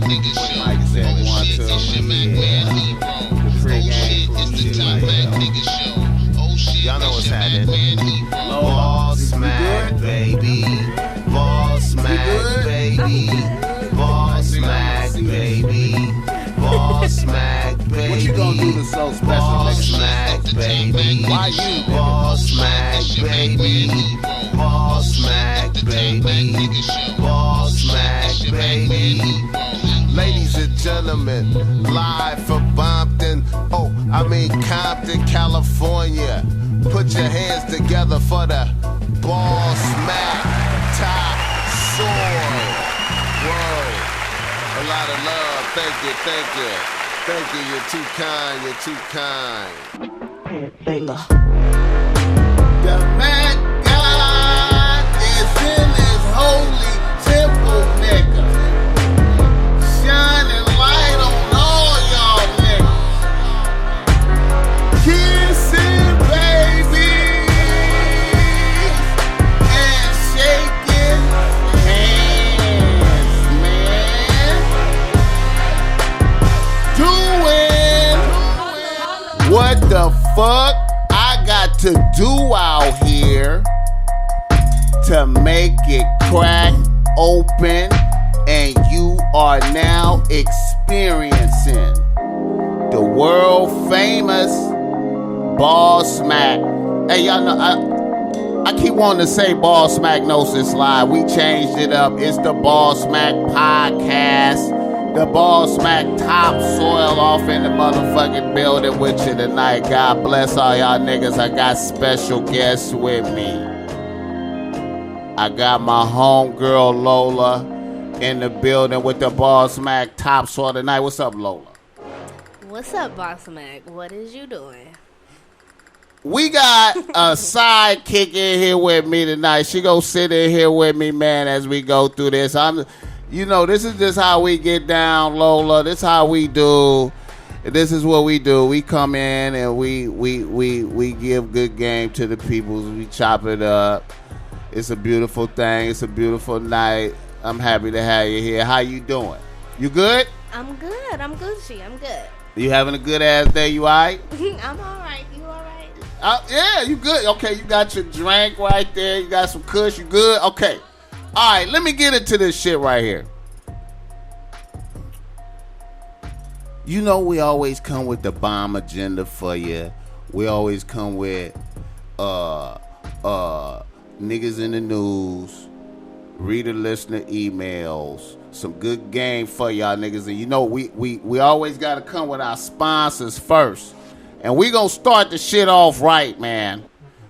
nigga show. Oh shit, it's your Mac Man hero. Oh shit, it's the top Mac nigga show. Oh shit, y'all know what's it's your Mac Man hero. Bossmack, baby. Bossmack, baby. Bossmack, baby. Bossmack, baby. What you gonna do that's so special, Bossmack, baby. Why you? Bossmack, baby. Bossmack, baby. Bossmack, baby. Ladies and gentlemen, live from Compton, California. Put your hands together for the Bossmack top soil. Whoa. A lot of love. Thank you, thank you. Thank you, you're too kind, you're too kind. Lola. The Mac God is in his holy temple, nigga. Shining light on all y'all niggas. Kissing babies and shaking hands, man. Doing what the fuck I got to do out here to make it crack open, and you are now experiencing the world famous Bossmack. Hey, y'all know I keep wanting to say Bossmacknosis Live. We changed it up. It's the Bossmack podcast. The Bossmack top soil off in the motherfucking building with you tonight. God bless all y'all niggas. I got special guests with me. I got my homegirl Lola in the building with the Bossmack top soil tonight. What's up, Lola? What's up, Bossmack? What is you doing? We got a sidekick in here with me tonight. She gonna sit in here with me, man, as we go through this. You know, this is just how we get down, Lola. This is how we do. This is what we do. We come in and we give good game to the people. We chop it up. It's a beautiful thing. It's a beautiful night. I'm happy to have you here. How you doing? You good? I'm good. I'm Gucci. I'm good. You having a good ass day? You all right? I'm all right. You all right? Yeah, you good. Okay, you got your drink right there. You got some kush. You good? Okay. All right, let me get into this shit right here. You know we always come with the bomb agenda for you. We always come with niggas in the news, reader listener emails, some good game for y'all niggas. And you know we always gotta come with our sponsors first. And we gonna start the shit off right, man.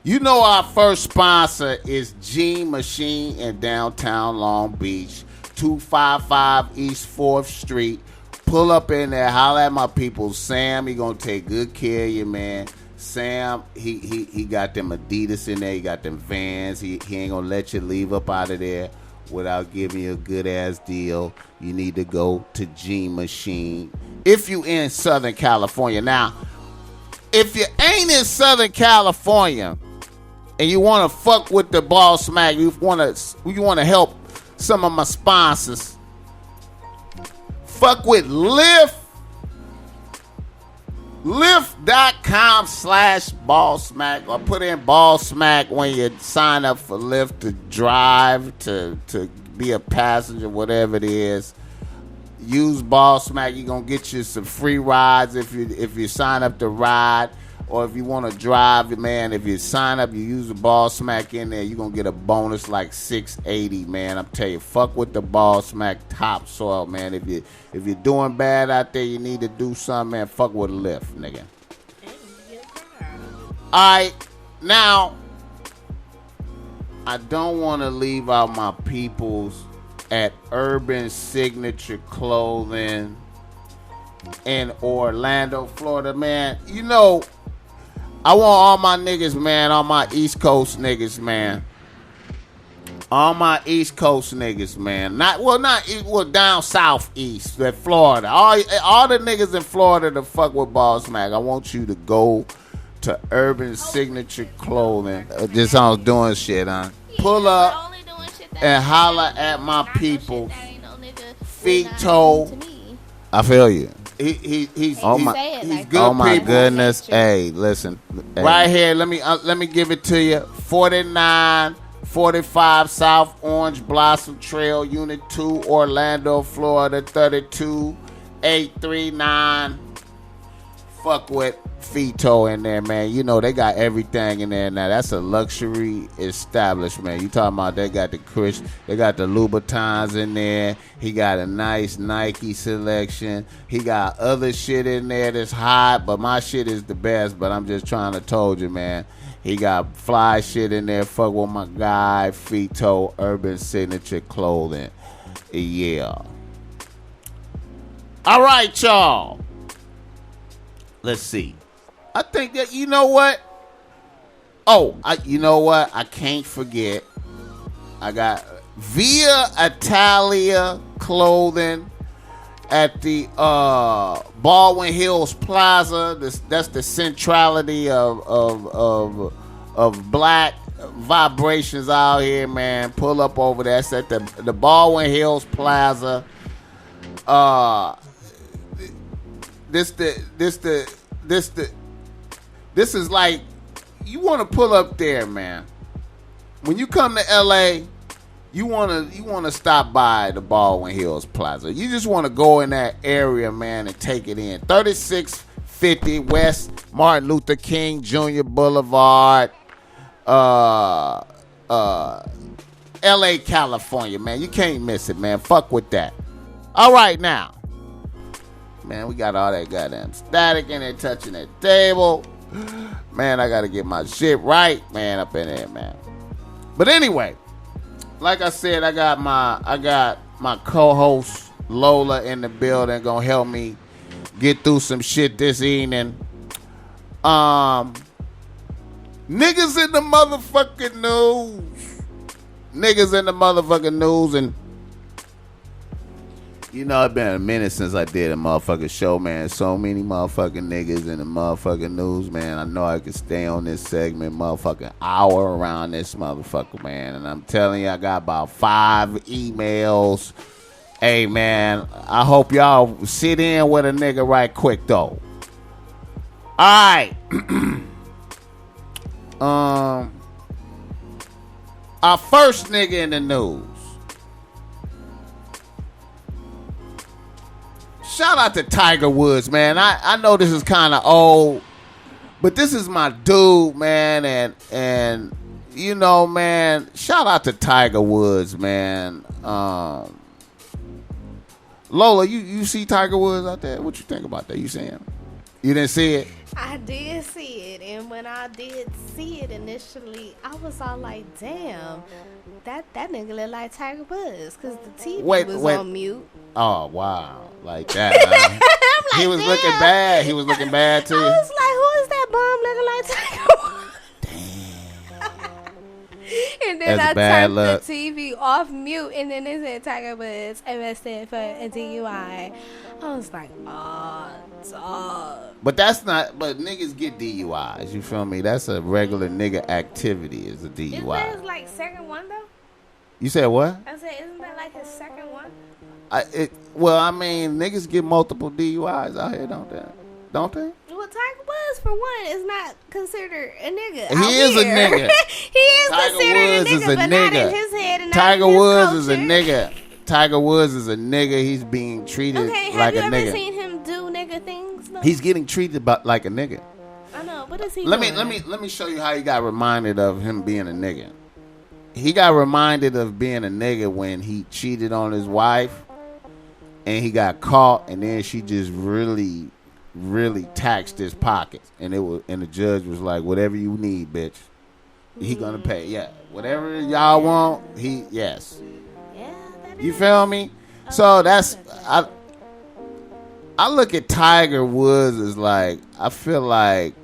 You know our first sponsor is G Machine in downtown Long Beach, 255 East 4th Street. Pull up in there, holler at my people. Sam, he gonna take good care of you, man. Sam, he got them Adidas in there. He got them Vans. He ain't gonna let you leave up out of there without giving you a good ass deal. You need to go to G Machine if you in Southern California. Now, if you ain't in Southern California and you want to fuck with the Bossmack, you want to help some of my sponsors, fuck with Lyft. Lyft.com/Bossmack, or put in Bossmack when you sign up for Lyft to drive, to be a passenger, whatever it is. Use Bossmack. You're gonna get you some free rides if you sign up to ride, or if you want to drive, man. If you sign up, you use the Bossmack in there, you're gonna get a bonus like $680, man. I'm telling you, fuck with the Bossmack topsoil, man. If you're doing bad out there, you need to do something, man. Fuck with Lyft, nigga. All right, now I don't want to leave out my peoples at Urban Signature Clothing in Orlando, Florida, man. You know, I want all my niggas, man, all my East Coast niggas, man. All my East Coast niggas, man. Not down southeast, at Florida. All the niggas in Florida to fuck with Bossmack. I want you to go to Urban Signature Clothing. Just on doing shit, huh? Pull up and holler at my people. feet, not toe. happening to me. I feel you. He's Hate oh to my say it he's like good that. people. my Goodness. Nature. Hey, listen. Hey. Right here, let me give it to you. 4945 South Orange Blossom Trail, Unit 2, Orlando, Florida, 32839. Fuck with Fito in there, man. You know they got everything in there now. That's a luxury establishment. You talking about they got the Chris, they got the Louboutins in there. He got a nice Nike selection. He got other shit in there that's hot, but my shit is the best. But I'm just trying to told you, man. He got fly shit in there. Fuck with my guy Fito Urban Signature Clothing. Yeah. All right, y'all. Let's see. I think that, you know what? Oh, you know what? I can't forget. I got Via Italia Clothing at the Baldwin Hills Plaza. That's the centrality of black vibrations out here, man. Pull up over there. That's at the Baldwin Hills Plaza. This is like, you want to pull up there, man. When you come to LA, you want to stop by the Baldwin Hills Plaza. You just want to go in that area, man, and take it in. 3650 West Martin Luther King Jr. Boulevard, LA, California, man. You can't miss it, man. Fuck with that. All right, now. Man, we got all that goddamn static in there touching that table. Man, I got to get my shit right, man, up in there, man. But anyway, like I said, I got my co-host Lola in the building, gonna help me get through some shit this evening. Niggas in the motherfucking news. Niggas in the motherfucking news. And you know, it's been a minute since I did a motherfucking show, man. So many motherfucking niggas in the motherfucking news, man. I know I could stay on this segment motherfucking hour around this motherfucker, man. And I'm telling you, I got about 5 emails. Hey, man, I hope y'all sit in with a nigga right quick, though. All right. Our first nigga in the news. Shout out to Tiger Woods, man. I know this is kind of old, but this is my dude, man. And you know, man, shout out to Tiger Woods, man. Lola, you see Tiger Woods out there? What you think about that? You see him? You didn't see it? I did see it, and when I did see it initially, I was all like, damn, that nigga look like Tiger Woods, because the TV was on mute. Oh, wow. Like that, huh? Like, he was damn. looking bad. He was looking bad, too. I was like, who is that bum looking like Tiger Woods? And then That's I bad turned luck. the TV off mute, and then it said Tiger Woods arrested for a DUI. I was like, oh, dog. But niggas get DUIs, you feel me? That's a regular nigga activity, is a DUI. Isn't that his, like, second one, though? You said what? I said, isn't that like his second one? Well, I mean, niggas get multiple DUIs out here, don't they? Don't they? Well, Tiger Woods, for one, is not considered a nigga. He is a nigga. He is Tiger considered Woods a is nigga, a but not nigga. in his head and Tiger not in his Woods culture. is a nigga. Tiger Woods is a nigga. He's being treated Okay, have like you a ever nigga. seen him do nigga things? No. He's getting treated like a nigga. I know. What is he Let doing? me show you how he got reminded of him being a nigga. He got reminded of being a nigga when he cheated on his wife, and he got caught, and then she just really taxed his pockets, and the judge was like, "Whatever you need, bitch, he gonna pay. Yeah, whatever y'all want, yes." Yeah, that You is. feel me? So that's I look at Tiger Woods as like, I feel like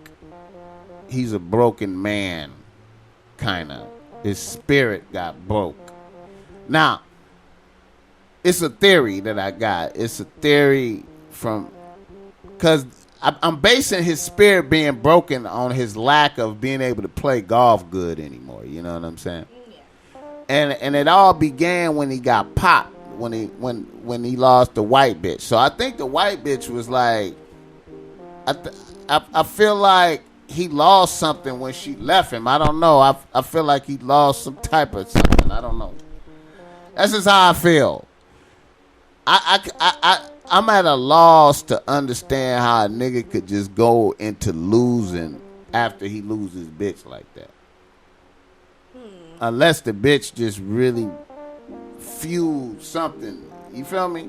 he's a broken man, kind of. His spirit got broke. Now, it's a theory that I got. It's a theory because I'm basing his spirit being broken on his lack of being able to play golf good anymore. You know what I'm saying? And it all began when he got popped when he lost the white bitch. So I think the white bitch was like, I feel like he lost something when she left him. I don't know. I feel like he lost some type of something. I don't know. That's just how I feel. I'm at a loss to understand how a nigga could just go into losing after he loses bitch like that. Unless the bitch just really fueled something. You feel me?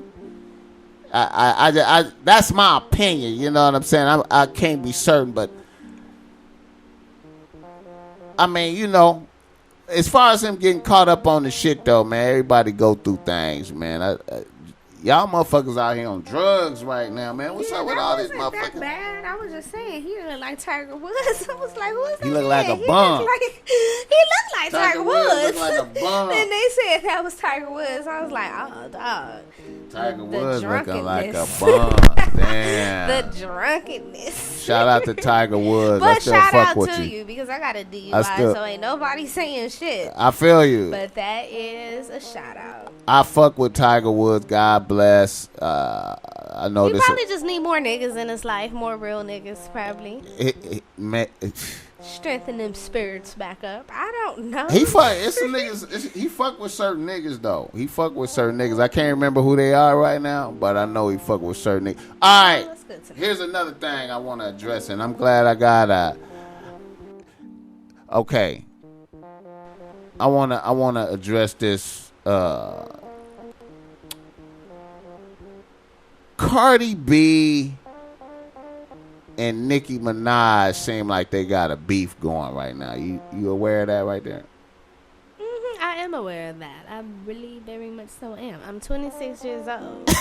I that's my opinion. You know what I'm saying? I can't be certain, but I mean, you know, as far as him getting caught up on the shit, though, man, everybody go through things, man. Y'all motherfuckers out here on drugs right now, man. What's up with all these motherfuckers? That bad. I was just saying, he looked like Tiger Woods. I was like, who is that? He looked like a bum. He looked like Tiger Woods. Looked like a bum. And they said that was Tiger Woods. I was like, oh, dog. Tiger Woods looking like a drunkenness. bum. Damn. The drunkenness. Shout out to Tiger Woods. But I still shout fuck out with to you. you because I got a DUI, so ain't nobody saying shit. I feel you. But that is a shout out. I fuck with Tiger Woods. God bless. I know He this. probably just need more niggas in his life, more real niggas, probably. Strengthen them spirits back up. I don't know. He fuck. It's some niggas. He fuck with certain niggas though. He fuck with certain niggas. I can't remember who they are right now, but I know he fuck with certain niggas. All right. Here's another thing I want to address, and I'm glad I got okay. I wanna address this. Cardi B and Nicki Minaj seem like they got a beef going right now. You aware of that right there? I am aware of that. I really very much so am. I'm 26 years old. And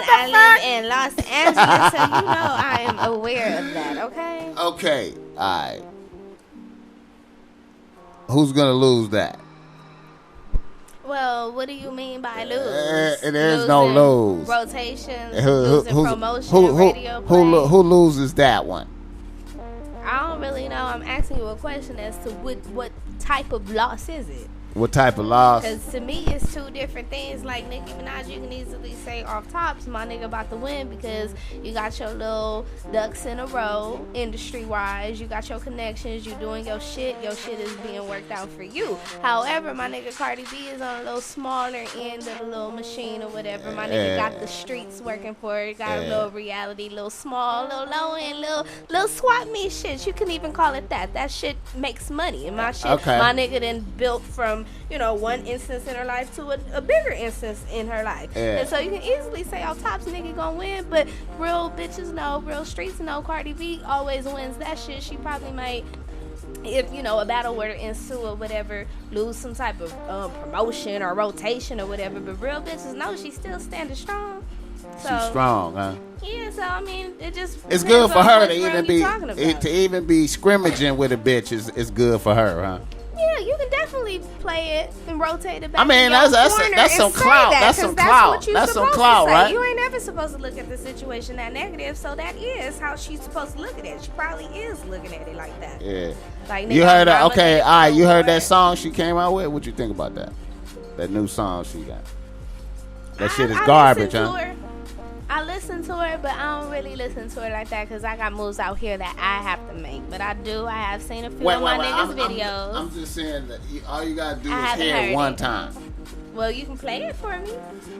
I live in Los Angeles, so you know I am aware of that, okay? Okay, all right. Who's going to lose that? Well, what do you mean by lose? There's no lose. Rotation, losing promotion, radio play. Who loses that one? I don't really know. I'm asking you a question as to what type of loss is it? What type of loss? Because to me, it's two different things. Like Nicki Minaj, you can easily say off tops, my nigga about to win because you got your little ducks in a row, industry-wise. You got your connections. You doing your shit. Your shit is being worked out for you. However, my nigga Cardi B is on a little smaller end of the little machine or whatever. My nigga got the streets working for it. Got a little reality, little small, little low end, little swap meet shit. You can even call it that. That shit makes money. And my shit, my nigga then built from, you know, one instance in her life to a bigger instance in her life. And so you can easily say off tops nigga gonna win, but real bitches know, real streets know Cardi B always wins that shit. She probably might, if, you know, a battle were to ensue or whatever, lose some type of promotion or rotation or whatever, but real bitches know she's still standing strong. So, she's strong, huh? Yeah, so I mean, it's good for her to even be scrimmaging with a bitch is good for her, huh? Yeah, you can definitely play it and rotate it back. I mean, that's some clout. That's some clout. That's some clout, right? You ain't never supposed to look at the situation that negative, so that is how she's supposed to look at it. She probably is looking at it like that. Yeah. Like, you heard that? Okay, all right. You heard that song she came out with? What you think about that? That new song she got. That shit is garbage, huh? I listen to her, but I don't really listen to her like that because I got moves out here that I have to make. But I have seen a few of my niggas' videos. I'm just saying that all you gotta do is hear it one time. Well, you can play it for me,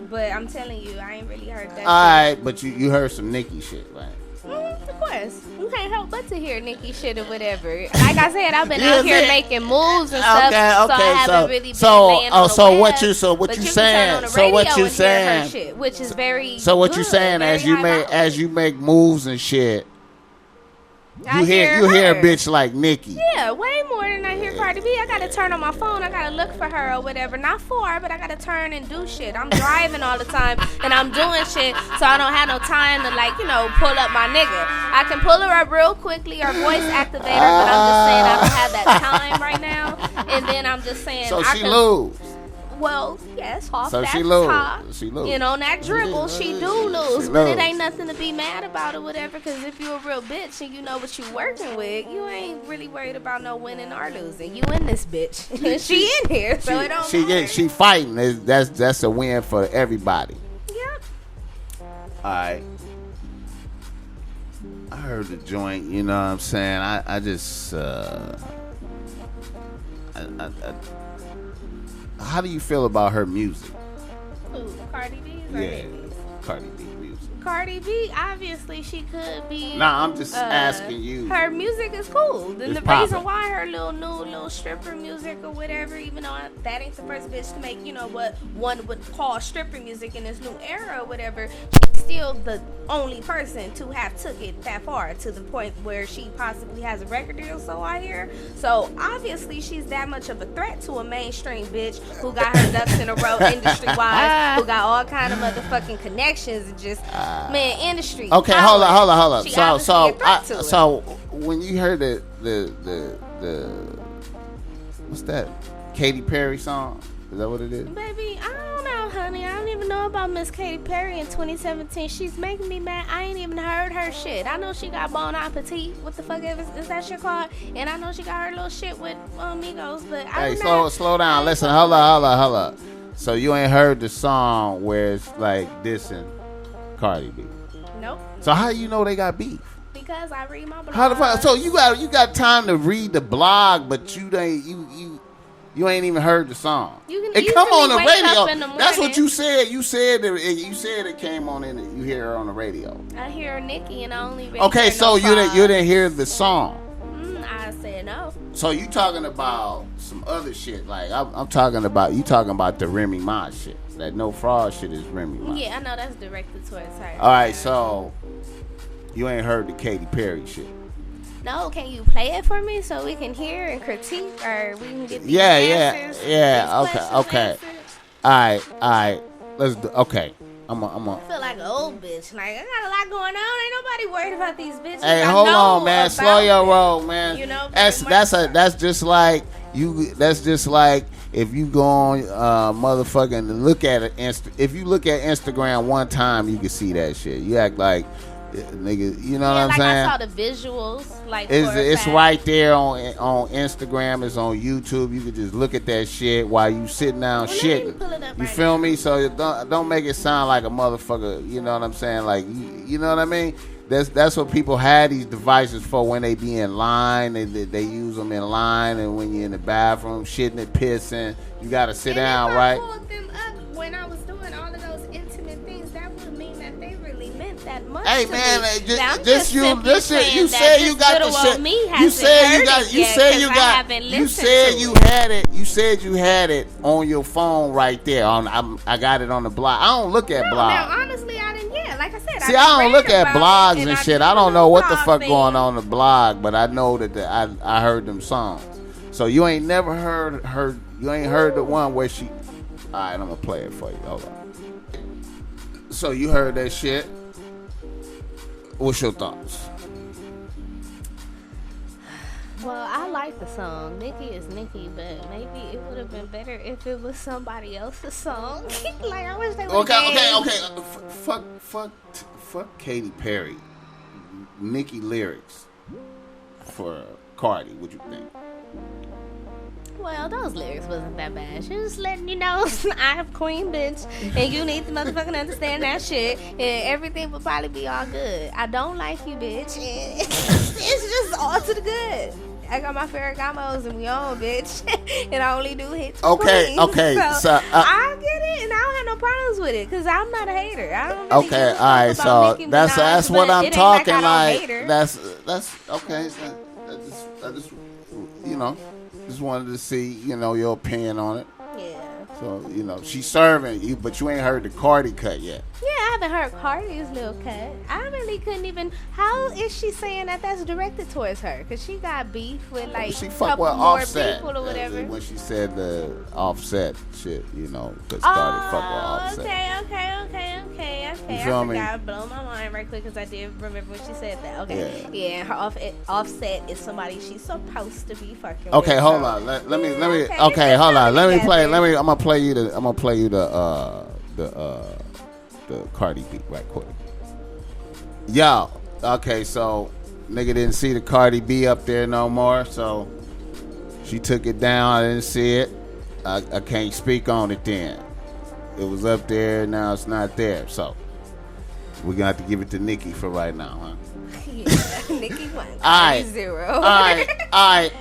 but I'm telling you, I ain't really heard that. All right, but you heard some Nicki shit, right? Of course. You can't help but to hear Nicki shit or whatever. Like I said, I've been out here making moves and stuff, so I haven't really been laying on the web. What you saying? So what you saying? Shit, which is very So what good, you saying as you make moves and shit? You hear a bitch like Nicki. Yeah, way more than I hear Cardi B. I gotta turn on my phone. I gotta look for her or whatever. Not for her, but I gotta turn and do shit. I'm driving all the time and I'm doing shit, so I don't have no time to, like, you know, pull up my nigga. I can pull her up real quickly or voice activate her, but I'm just saying I don't have that time right now. And then I'm just saying so she lose. Well, yes, off So that she lose. top. She lose. You know, on that dribble, she do lose. But it ain't nothing to be mad about or whatever, because if you a real bitch and you know what you working with, you ain't really worried about no winning or losing. You in this bitch. And she in here, so it don't matter. She fighting. That's a win for everybody. Yep. All right. I heard the joint, you know what I'm saying? I just how do you feel about her music? Who, Cardi B? Yeah, Cardi B music. Cardi B, obviously she could be. Nah, I'm just asking you. Her music is cool. Then It's the poppin'. reason why her little stripper music or whatever, even though that ain't the first bitch to make, you know, what one would call stripper music in this new era or whatever, she's still the only person to have took it that far to the point where she possibly has a record deal, so I hear. So obviously she's that much of a threat to a mainstream bitch who got her ducks in a row industry wise, who got all kind of motherfucking connections and just man industry. Okay, power. hold on. She obviously a threat to it. So when you heard the what's that? Katy Perry song? Is that what it is? Baby, I don't know, honey. I don't even know about Miss Katy Perry in 2017. She's making me mad. I ain't even heard her shit. I know she got Bon Appetit. What the fuck is that shit called? And I know she got her little shit with Migos. But Hey, slow down. Listen, hold up. So you ain't heard the song where it's like dissing Cardi B? Nope. So how you know they got beef? Because I read my blog. How the fuck? So you got time to read the blog, but you ain't even heard the song. You can it come on the easily wake up in radio. the That's what morning. you said. You said it came on in. You hear her on the radio. I hear Nicki and I only really Okay, hear so no you didn't hear the song. I said no. So you talking about some other shit? Like I'm talking about the Remy Ma shit. That no fraud shit is Remy Ma. Yeah, I know that's directed towards her. All right, so you ain't heard the Katy Perry shit. No, can you play it for me so we can hear and critique, or we can get these answers, yeah. these questions Okay. answered? All right. Let's do. Okay, I'm a. I feel like an old bitch. Like, I got a lot going on. Ain't nobody worried about these bitches. Hey, I hold know on, man. about Slow your them. roll, man. You know, that's just like you. That's just like if you go on motherfucking look at it. If you look at Instagram one time, you can see that shit. You act like nigga. You know what I'm like saying? I saw the visuals. Like It's right there on Instagram. It's on YouTube. You can just look at that shit while you sitting down shitting. You feel me? So don't make it sound like a motherfucker. You know what I'm saying? Like you know what I mean? That's what people had these devices for when they be in line. They use them in line, and when you're in the bathroom shitting and pissing, you gotta sit down, right? If I pulled them up when I was doing all of those intimate things, that would mean that they really meant that much. Hey to man, me. Now, I'm this simply you saying said that you got the this shit. little old me You hasn't said you heard got. it You yet, said 'cause you I got. haven't You listened said to you it. had it. You said you had it on your phone right there. I got it on the blog. I don't look at No, blogs. now honestly, I didn't. Yeah, like I said, See, I don't look at blogs and and shit. I don't know what the fuck going on in. the blog, but I know that I heard them songs. So you ain't never heard her. You ain't heard the one where she. All right, I'm gonna play it for you. Hold on. So you heard that shit. What's your thoughts? Well, I like the song. Nicki is Nicki, but maybe it would have been better if it was somebody else's song. Like, I wish they would. Okay. Fuck Katy Perry. Nicki lyrics for Cardi. What you think? Well, those lyrics wasn't that bad. She was letting you know I have queen, bitch, and you need to motherfucking understand that shit, and everything will probably be all good. I don't like you, bitch, and it's just all to the good. I got my Ferragamos and we on, bitch, and I only do hits. Okay. So I get it, and I don't have no problems with it, cause I'm not a hater. I don't. Really okay. All right. So that's what I'm talking like. That's okay. I just you know. Just wanted to see, your opinion on it. Yeah. So, she's serving you, but you ain't heard the Cardi cut yet. Yeah, I haven't heard Cardi's little cut. I really couldn't even. How is she saying that that's directed towards her? Because she got beef with, like, she a fucked couple with more Offset people or whatever. when she said the Offset shit, because started fuck with Offset. Okay. I Okay, feel I me? forgot. Blow my mind right quick because I did remember when she said that. Okay, yeah, her Offset is somebody she's supposed to be fucking. Okay, with, hold so. on. Let me. Okay, Okay, hold on. Let me play. together. I'm gonna play you the Cardi beat right quick. Yo. Okay, so nigga didn't see the Cardi B up there no more, so she took it down. I didn't see it. I can't speak on it then. It was up there, now it's not there. So we're gonna have to give it to Nikki for right now, huh? Yeah, Nikki won. All right. 0. All right.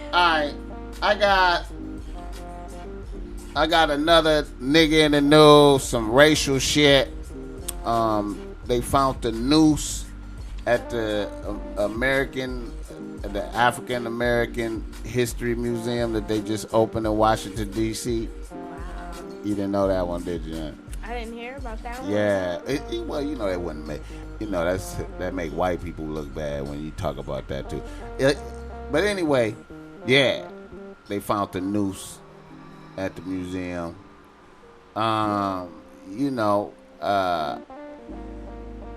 I got another nigga in the news, some racial shit. They found the noose at the African American History Museum that they just opened in Washington D.C. Wow. You didn't know that one, did you? I didn't hear about that one. Yeah. Well, you know that wouldn't make. You know that make white people look bad when you talk about that too. But anyway, yeah, they found the noose at the museum. You know,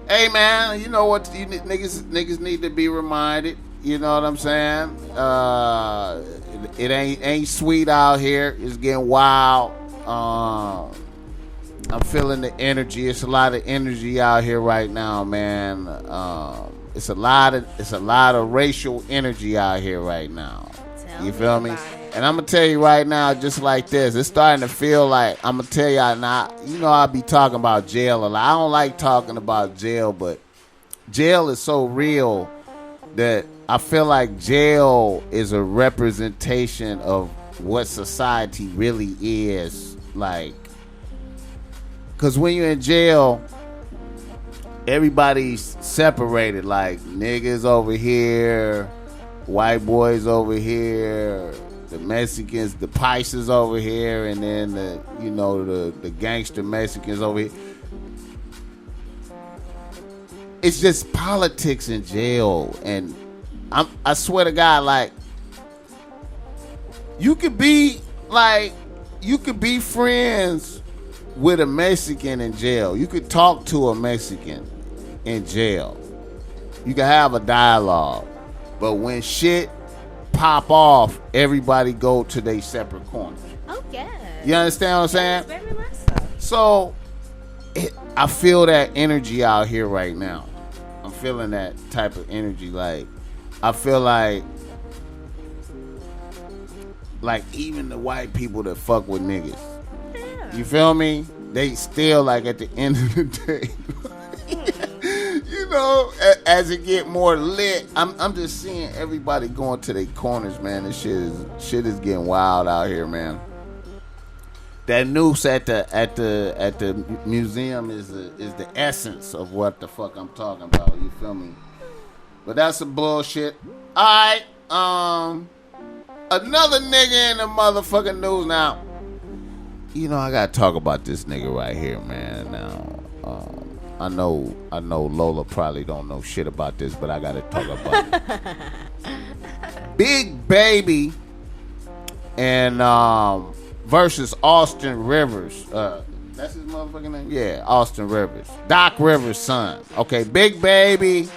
hey man, you know what? Niggas need to be reminded. You know what I'm saying? It ain't sweet out here. It's getting wild. I'm feeling the energy. It's a lot of energy out here right now, man. It's a lot of racial energy out here right now. You feel me? And I'm gonna tell you right now, just like this, it's starting to feel like I'm gonna tell y'all now. You know, I'll be talking about jail a lot. I don't like talking about jail, but jail is so real that I feel like jail is a representation of what society really is like. Because when you're in jail, everybody's separated. Like, niggas over here, white boys over here, the Mexicans, the Paisas over here, and then the gangster Mexicans over here. It's just politics in jail. And I swear to God, like, you could be friends with a Mexican in jail. You could talk to a Mexican in jail. You can have a dialogue. But when shit pop off, everybody go to their separate corners. Oh, yeah. You understand what I'm saying? Yes, very much so. I feel that energy out here right now. I'm feeling that type of energy. Like, I feel like even the white people that fuck with niggas, you feel me? They still, like, at the end of the day, you know, as it get more lit, I'm just seeing everybody going to their corners, man. This shit is getting wild out here, man. That noose at the museum is the essence of what the fuck I'm talking about. You feel me? But that's some bullshit. All right, another nigga in the motherfucking news now. You know, I gotta talk about this nigga right here, man. Now, I know Lola probably don't know shit about this, but I gotta talk about it. Big Baby and versus Austin Rivers. That's his motherfucking name? Yeah, Austin Rivers. Doc Rivers' son. Okay, Big Baby.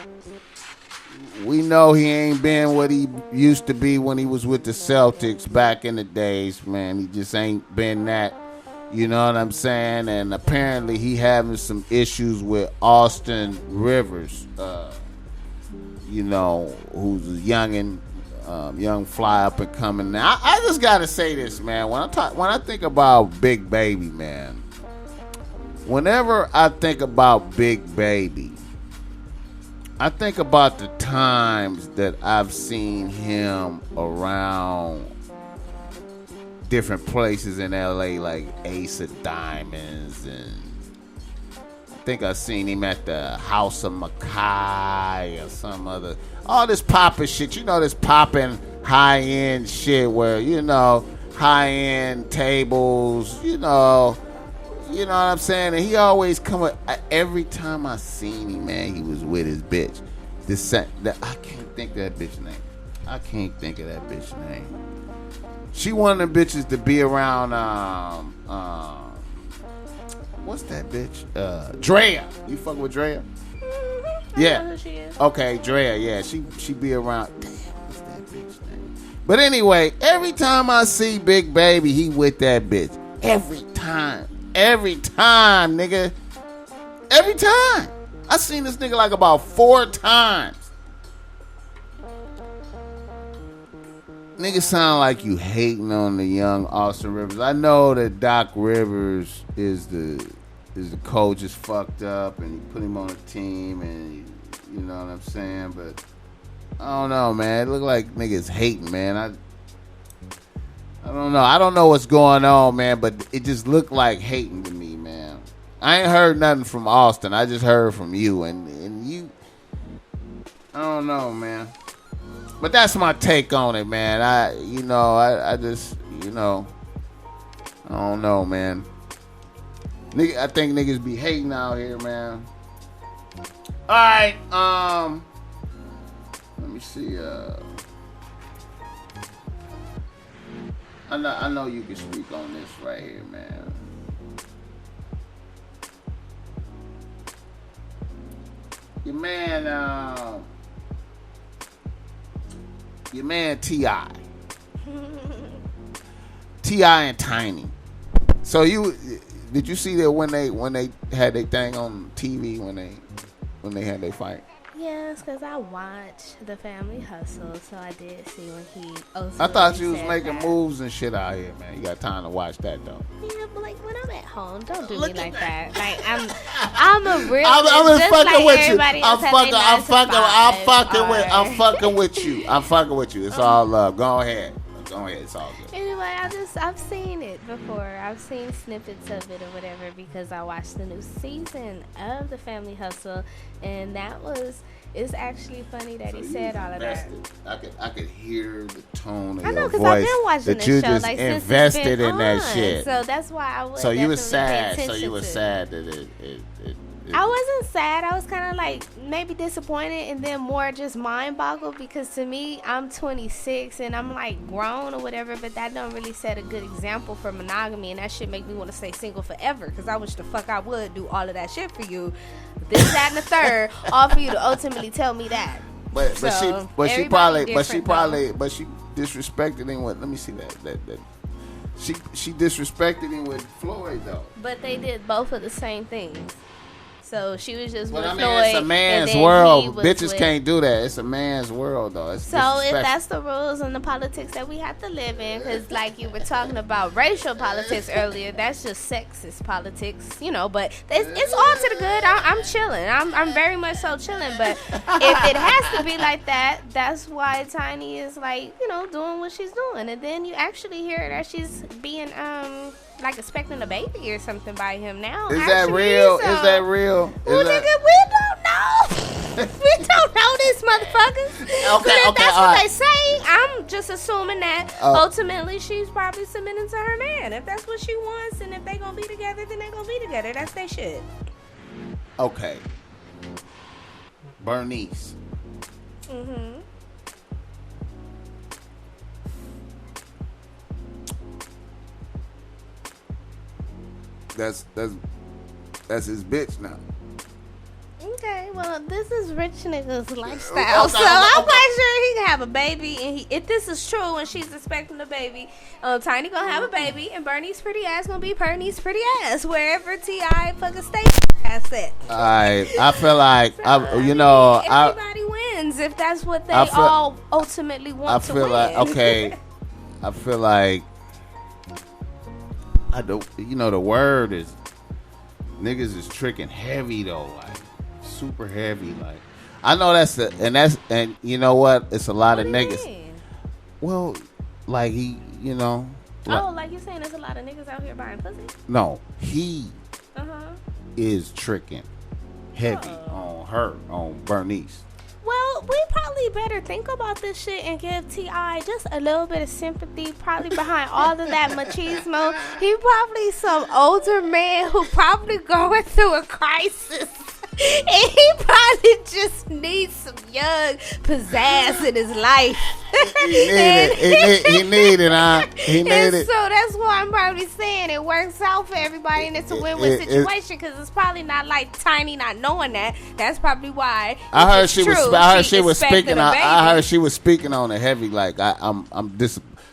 We know he ain't been what he used to be when he was with the Celtics back in the days, man. He just ain't been that. You know what I'm saying? And apparently he having some issues with Austin Rivers, you know, who's a young fly up and coming. Now, I just gotta say this, man. When I think about Big Baby, man, whenever I think about Big Baby, I think about the times that I've seen him around different places in LA, like Ace of Diamonds, and I think I've seen him at the House of Mackay or some other. All this popping shit, you know, this popping high-end shit where, you know, high-end tables, you know what I'm saying? And he always come with, every time I seen him, man, he was with his bitch. I can't think of that bitch name. She one of them bitches to be around what's that bitch? Drea. You fuck with Drea? Mm-hmm. Yeah. I know who she is. Okay, Drea. Yeah, she be around. Damn, what's that bitch name? But anyway, every time I see Big Baby, he with that bitch. Every time, nigga. Every time. I seen this nigga like about 4 times. Nigga sound like you hating on the young Austin Rivers. I know that Doc Rivers is the coach is fucked up and he put him on a team and you know what I'm saying, but I don't know, man. It look like niggas hating, man. I don't know. I don't know what's going on, man, but it just looked like hating to me, man. I ain't heard nothing from Austin. I just heard from you and you. I don't know, man. But that's my take on it, man. I just, I don't know, man. Nigga, I think niggas be hating out here, man. All right, let me see. I know you can speak on this right here, man. Your man T.I. T.I. and Tiny. So did you see that when they had their thing on TV when they had their fight? Yes, because I watched The Family Hustle, so I did see when he. I thought you was making moves and shit out here, man. You got time to watch that though. Yeah, but like when I'm at home, don't do me like that. Like I'm a real. I'm just fucking like with you. everybody else have their 9 to 5. I'm fucking with you. I'm fucking with you. It's all love. Go ahead. It's all good. Anyway, I've seen it before. I've seen snippets of it or whatever because I watched the new season of The Family Hustle, and it's actually funny that he said all of that. I could hear the tone of I know your because voice I've been watching that this you show just like since invested it's been in that on. shit. So that's why I would. So you was sad. Pay So you was sad that it I wasn't sad. I was kind of like maybe disappointed and then more just mind boggled because to me, I'm 26 and I'm like grown or whatever, but that don't really set a good example for monogamy and that shit make me want to stay single forever because I wish the fuck I would do all of that shit for you. This, that, and the third, all for you to ultimately tell me that. But she disrespected him with. Let me see that. She disrespected him with Floyd though. But they did both of the same things. So she was just with Floyd. It's a man's world. Bitches can't do that. It's a man's world, though. So if that's the rules and the politics that we have to live in, because like you were talking about racial politics earlier, that's just sexist politics, but it's all to the good. I'm chilling. I'm very much so chilling. But if it has to be like that, that's why Tiny is like, doing what she's doing. And then you actually hear that she's being like expecting a baby or something by him now. Is that real? So. Is that real? Well, nigga, we don't know. We don't know this motherfuckers. Okay, but if that's what right. they say, I'm just assuming that ultimately she's probably submitting to her man. If that's what she wants and if they gonna be together, then they gonna be together. That's their shit. Okay. Bernice. Mm-hmm. That's his bitch now. Okay, well, this is rich nigga's lifestyle, so I'm quite sure he can have a baby. And if this is true, and she's expecting a baby, Tiny gonna have a baby, and Bernie's pretty ass gonna be Bernie's pretty ass wherever T.I. fucking stay ass at. I feel like everybody wins if that's what they all ultimately want to win. I feel like the word is niggas is tricking heavy though, like super heavy. Like I know and you know what? It's a lot of niggas. Mean? Well, like he, like you're saying, there's a lot of niggas out here buying pussy. No, he is tricking heavy on Bernice. Well, we probably better think about this shit and give T.I. just a little bit of sympathy, probably behind all of that machismo. He probably some older man who probably going through a crisis. And he probably just needs some young pizzazz in his life. He need it, huh? He need And it. so that's why I'm probably saying it works out for everybody, and it's a win-win situation because it's probably not like Tiny not knowing that. That's probably why. I heard she was speaking. I heard she was speaking on it heavy. Like I'm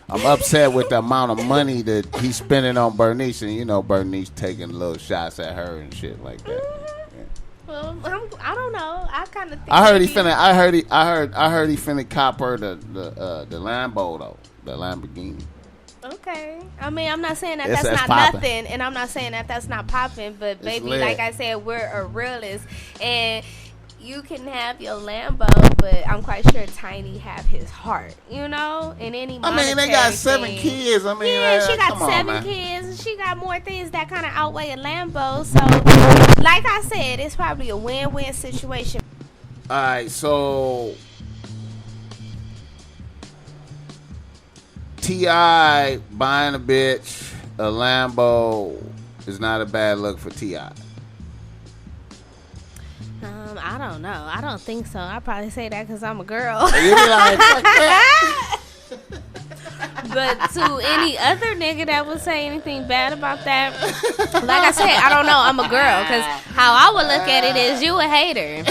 upset with the amount of money that he's spending on Bernice, and you know Bernice taking little shots at her and shit like that. Well, I don't know. I kind of think I heard he finna cop her the Lambo though, the Lamborghini. Okay. I mean, I'm not saying that That's that's not poppin'. nothing, and I'm not saying that that's not popping, but baby, lit. like I said, we're a realist, and you can have your Lambo, but I'm quite sure Tiny have his heart, you know, in any I mean, they got 7 kids. I mean, yeah, she got come on, 7 man. kids, and she got more things that kind of outweigh a Lambo. So, like I said, it's probably a win-win situation. All right, so T.I. buying a bitch a Lambo is not a bad look for T.I. I don't know. I don't think so. I probably say that because I'm a girl. You be like, fuck that. But to any other nigga that would say anything bad about that, like I said, I don't know. I'm a girl, because how I would look at it is you a hater.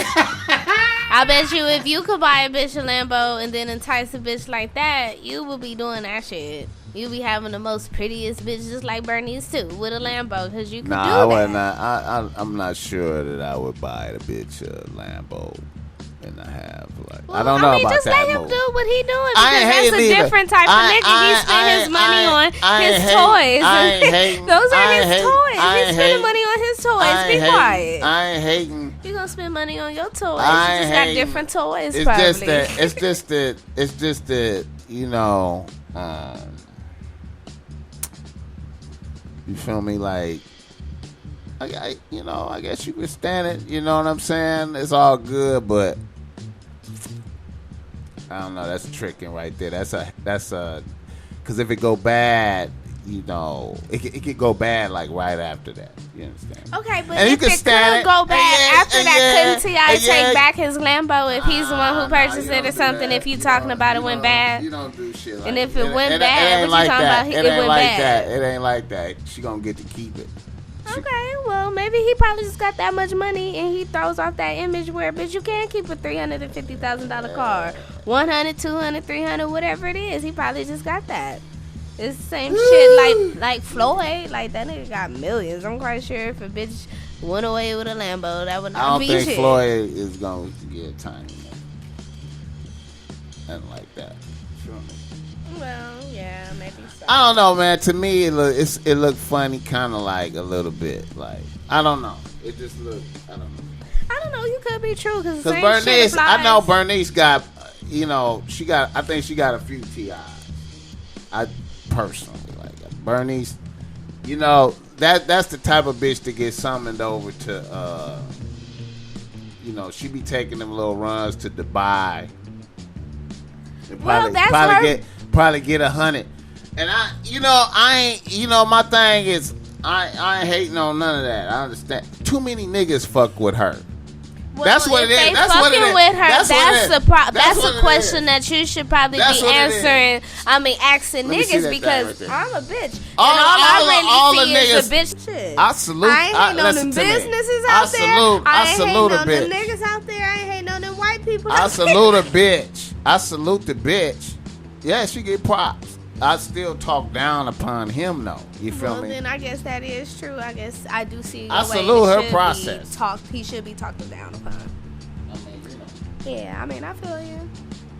I bet you if you could buy a bitch a Lambo and then entice a bitch like that, you would be doing that shit. You be having the most prettiest bitch just like Bernice too with a Lambo, because you could do I that. would not. I'm not sure that I would buy the bitch a Lambo and a half. Like, Well, I don't know about just that let him move. do what he doing, I ain't because that's a hating either. different type of nigga. He spend his money on his toys. I ain't hating. Those are I ain't his hating. toys. I He's ain't spending hating. money on his toys. I ain't Be hating. quiet. I ain't hating. You gonna spend money on your toys. I You just ain't got hating. different toys, It's probably. just that, you know, you feel me? Like, I guess you could stand it. You know what I'm saying? It's all good, but I don't know. That's tricking right there. That's a, because if it go bad, you know, it could go bad like right after that. You understand? Okay, but And you if can it stand could go it. bad Yeah, after that, yeah, couldn't T.I. yeah. take back his Lambo if he's the one who purchased you it or don't do something? that. If you talking about it went bad? You don't do shit like And if that. it went bad, it ain't what you like talking that. about? It It ain't went like bad. that. It ain't like that. She gonna get to keep it. Okay, well, maybe he probably just got that much money and he throws off that image where, bitch, you can't keep a $350,000 car. 100, 200, 300, whatever it is. He probably just got that. It's the same shit like Floyd. Like, that nigga got millions. I'm quite sure if a bitch went away with a Lambo, that would I not don't be think shit. Floyd is gonna get tiny. Nothing like that. Feel me? Well, yeah, maybe so. I don't know, man. To me, it looked funny, kind of like a little bit. Like, I don't know. It just looked. I don't know. I don't know. You could be true because Bernice, I know Bernice got. You know, she got. I think she got a few TIs. I personally like Bernice. You know, that's the type of bitch to get summoned over to. You know, she be taking them little runs to Dubai. And Well, that's her. Probably get 100. And I ain't, my thing is, I ain't hating on none of that. I understand. Too many niggas fuck with her. Well, That's what it is. They That's what it fucking is. with her. That's what it is. That's That's what a it question is. that you should probably That's be what it is. answering. I mean, asking Let me see niggas that thing because right there. I'm a bitch. And All all the I really see is niggas- a bitch shit. I salute. I ain't hating on listen them to me. businesses out there. I ain't salute a hating on them bitch. niggas out there. I ain't hating on them white people. I out there. salute a bitch. I salute the bitch. Yeah, she get props. I still talk down upon him though. You feel Well, me? then I guess that is true. I guess I do see. I the way salute it her should process. He should be talked down upon. Yeah, I mean, I feel you.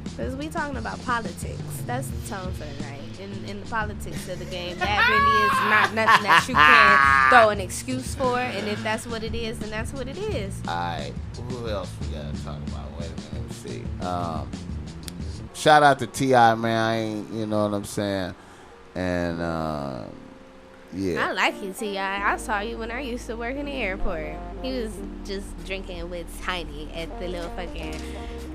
Because we talking about politics. That's the tone for the night. In the politics of the game, that really is not nothing that you can throw an excuse for. And if that's what it is, then that's what it is. Alright, who else we gotta talk about? Wait a minute, let's see. Shout out to T.I., man. I ain't, you know what I'm saying? And Yeah. I like you, T.I. I saw you when I used to work in the airport. He was just drinking with Tiny at the little fucking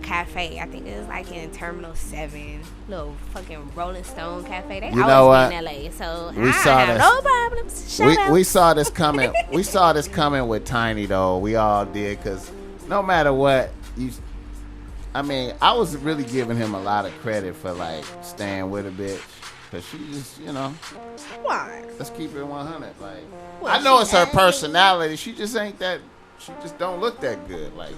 cafe. I think it was like in Terminal 7. Little fucking Rolling Stone cafe. They You always know be what? in L.A. So We I saw have this. no problems. Shout out. We saw this coming. We saw this coming with Tiny though. We all did, because no matter what I was really giving him a lot of credit for like staying with a bitch, because she just, Why? let's keep it 100. Like, Well, I know she it's her ain't. personality. She just ain't that. She just don't look that good. Like,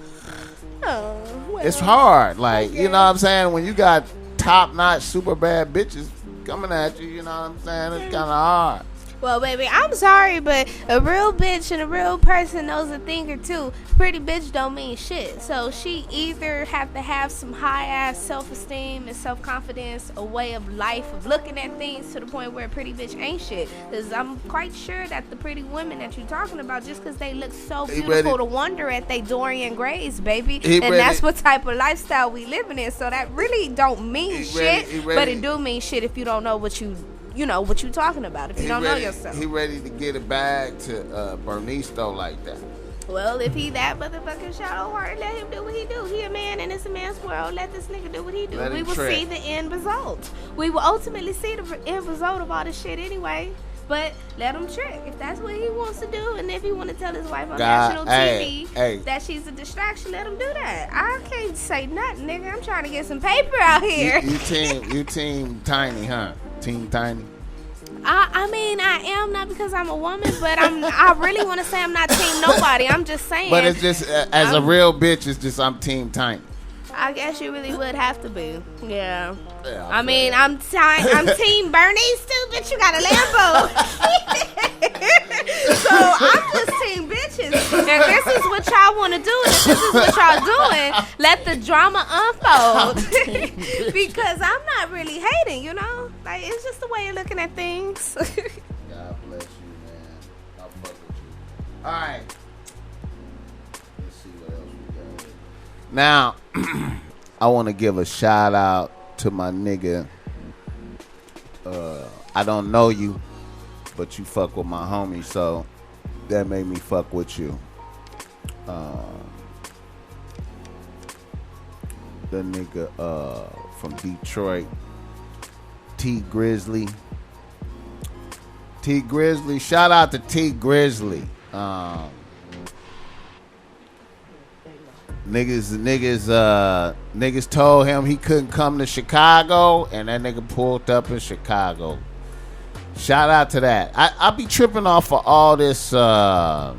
Oh, well. it's hard. Like, you know what I'm saying? When you got top notch, super bad bitches coming at you, you know what I'm saying? It's kind of hard. Well, baby, I'm sorry, but a real bitch and a real person knows a thing or two. Pretty bitch don't mean shit. So she either have to have some high-ass self-esteem and self-confidence, a way of life, of looking at things to the point where a pretty bitch ain't shit. Because I'm quite sure that the pretty women that you're talking about, just because they look so beautiful to wonder at, they Dorian Grays, baby. And that's what type of lifestyle we living in. So that really don't mean shit, but it do mean shit if you don't know what you talking about, if you don't know yourself. He ready to get a bag to Bernice though, like that. Well, if he that motherfucking shallow hearted, let him do what he do. He a man and it's a man's world. Let this nigga do what he do. We will see the end result. We will ultimately see the end result of all this shit anyway. But let him trick if that's what he wants to do, and if he want to tell his wife on national TV that she's a distraction, let him do that. I can't say nothing, nigga. I'm trying to get some paper out here. You team Tiny, huh? Team Tiny. I mean, I am not because I'm a woman, but I really want to say I'm not team nobody. I'm just saying. But it's just as a real bitch, it's just I'm team Tiny. I guess you really would have to be. Yeah. I mean, I'm team Bernice too, bitch. You got a Lambo. So I'm just team bitches. If this is what y'all want to do, if this is what y'all doing, let the drama unfold. Because I'm not really hating, Like, it's just the way you're looking at things. God bless you, man. I'll fuck with you. All right. Let's see what else we got. Now, I want to give a shout out to my nigga. I don't know you, but you fuck with my homie, so that made me fuck with you. The nigga from Detroit, T Grizzly. T Grizzly, shout out to T Grizzly. Niggas told him he couldn't come to Chicago, and that nigga pulled up in Chicago. Shout out to that. I be tripping off of all this. I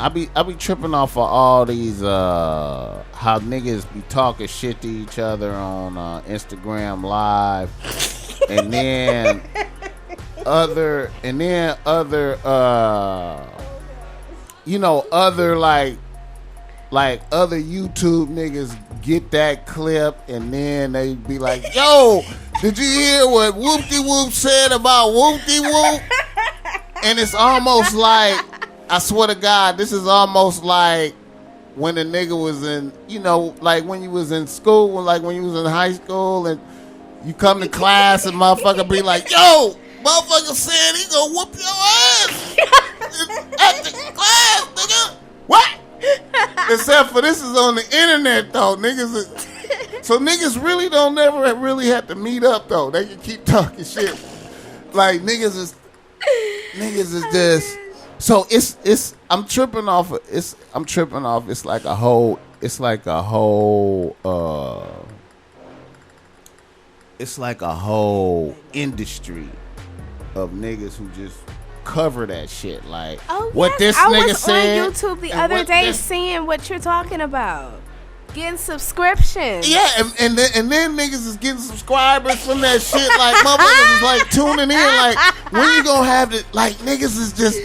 be tripping off of all these how niggas be talking shit to each other on Instagram Live, and then other other like other YouTube niggas get that clip, and then they be like, yo, did you hear what Whoop-de-Whoop said about Whoop-de-Whoop? And it's almost like, I swear to God, this is almost like when a nigga was in, like when you was in school, like when you was in high school, and you come to class and motherfucker be like, yo, motherfucker said he gonna whoop your ass at the class, nigga. What? Except for this is on the internet though, so niggas really don't never really have to meet up though. They can keep talking shit. Like niggas is just. So it's I'm tripping off. It's like a whole industry of niggas who just cover that shit. Like what this nigga said. I was on YouTube the other day seeing what you're talking about. Getting subscriptions. Yeah, and then niggas is getting subscribers from that shit. Like motherfuckers is like tuning in. Like when you gonna have it? Like niggas is just.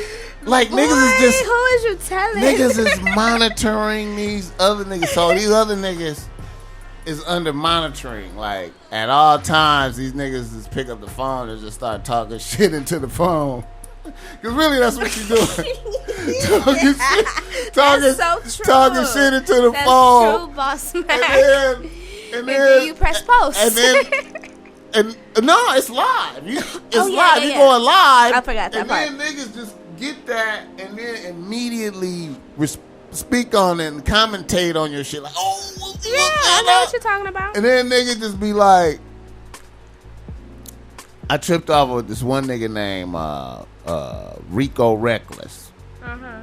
Like niggas is just. Who is you telling? Niggas is monitoring these other niggas. So these other niggas is under monitoring. Like at all times, these niggas just pick up the phone and just start talking shit into the phone. Cause really, that's what you doing. talking shit into the phone. True, Bossmack. And then you press post. And no, it's live. It's live. Yeah. You going live. I forgot that part. And then niggas just get that and then immediately speak on it and commentate on your shit. Like, I know what you're talking about. And then niggas just be like, I tripped off with this one nigga named Rico Reckless. Uh-huh.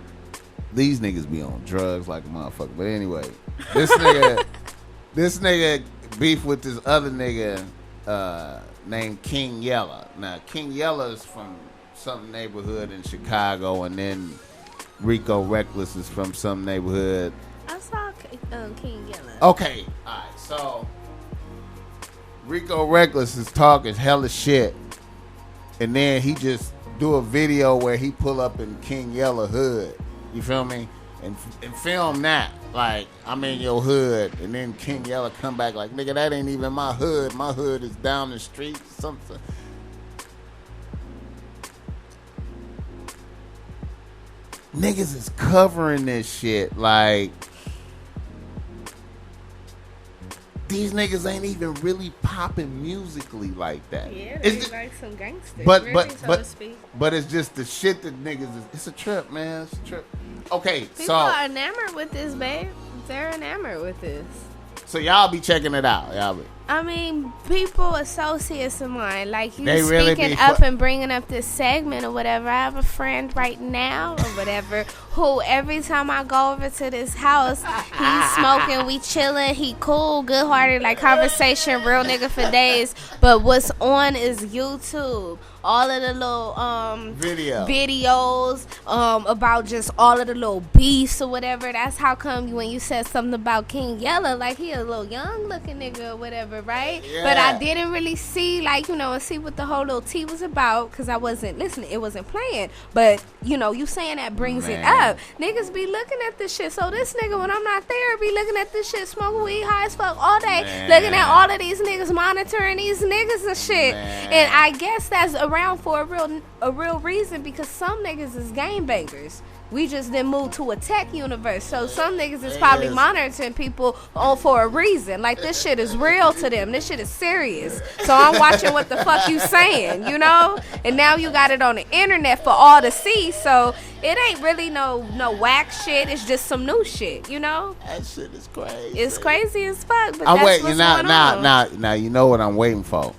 These niggas be on drugs like a motherfucker. But anyway, this nigga beef with this other nigga named King Yella. Now, King Yella is from some neighborhood in Chicago, and then Rico Reckless is from some neighborhood. I saw King Yella. Okay, all right. So Rico Reckless is talking hella shit, and then he just do a video where he pull up in King Yella hood. You feel me? And film that like I'm in your hood, and then King Yella come back like, nigga, that ain't even my hood. My hood is down the street. Something. Niggas is covering this shit like these niggas ain't even really popping musically like that. Yeah, they like some gangsters. But so to speak. But it's just the shit that niggas is. It's a trip, man. It's a trip. Okay, people are enamored with this, babe. They're enamored with this. So y'all be checking it out. Y'all be. I mean, people, associates of mine, like you really speaking up and bringing up this segment or whatever. I have a friend right now or whatever who every time I go over to this house, he's smoking, we chilling, he cool, good-hearted, like conversation, real nigga for days. But what's on is YouTube. All of the little videos about just all of the little beefs or whatever. That's how come when you said something about King Yella, like he a little young looking nigga or whatever, right? Yeah. But I didn't really see, like, and see what the whole little tea was about because I wasn't listening. It wasn't playing. But, you saying that brings it up. Niggas be looking at this shit. So this nigga, when I'm not there, be looking at this shit, smoking weed, high as fuck all day, looking at all of these niggas, monitoring these niggas and shit. And I guess that's around for a real reason because some niggas is gangbangers. We just didn't move to a tech universe. So some niggas is probably monitoring people for a reason. Like, this shit is real to them. This shit is serious. So I'm watching what the fuck you saying, And now you got it on the internet for all to see. So it ain't really no whack shit. It's just some new shit, That shit is crazy. It's crazy as fuck, but that's what's going on. Now, you know what I'm waiting for?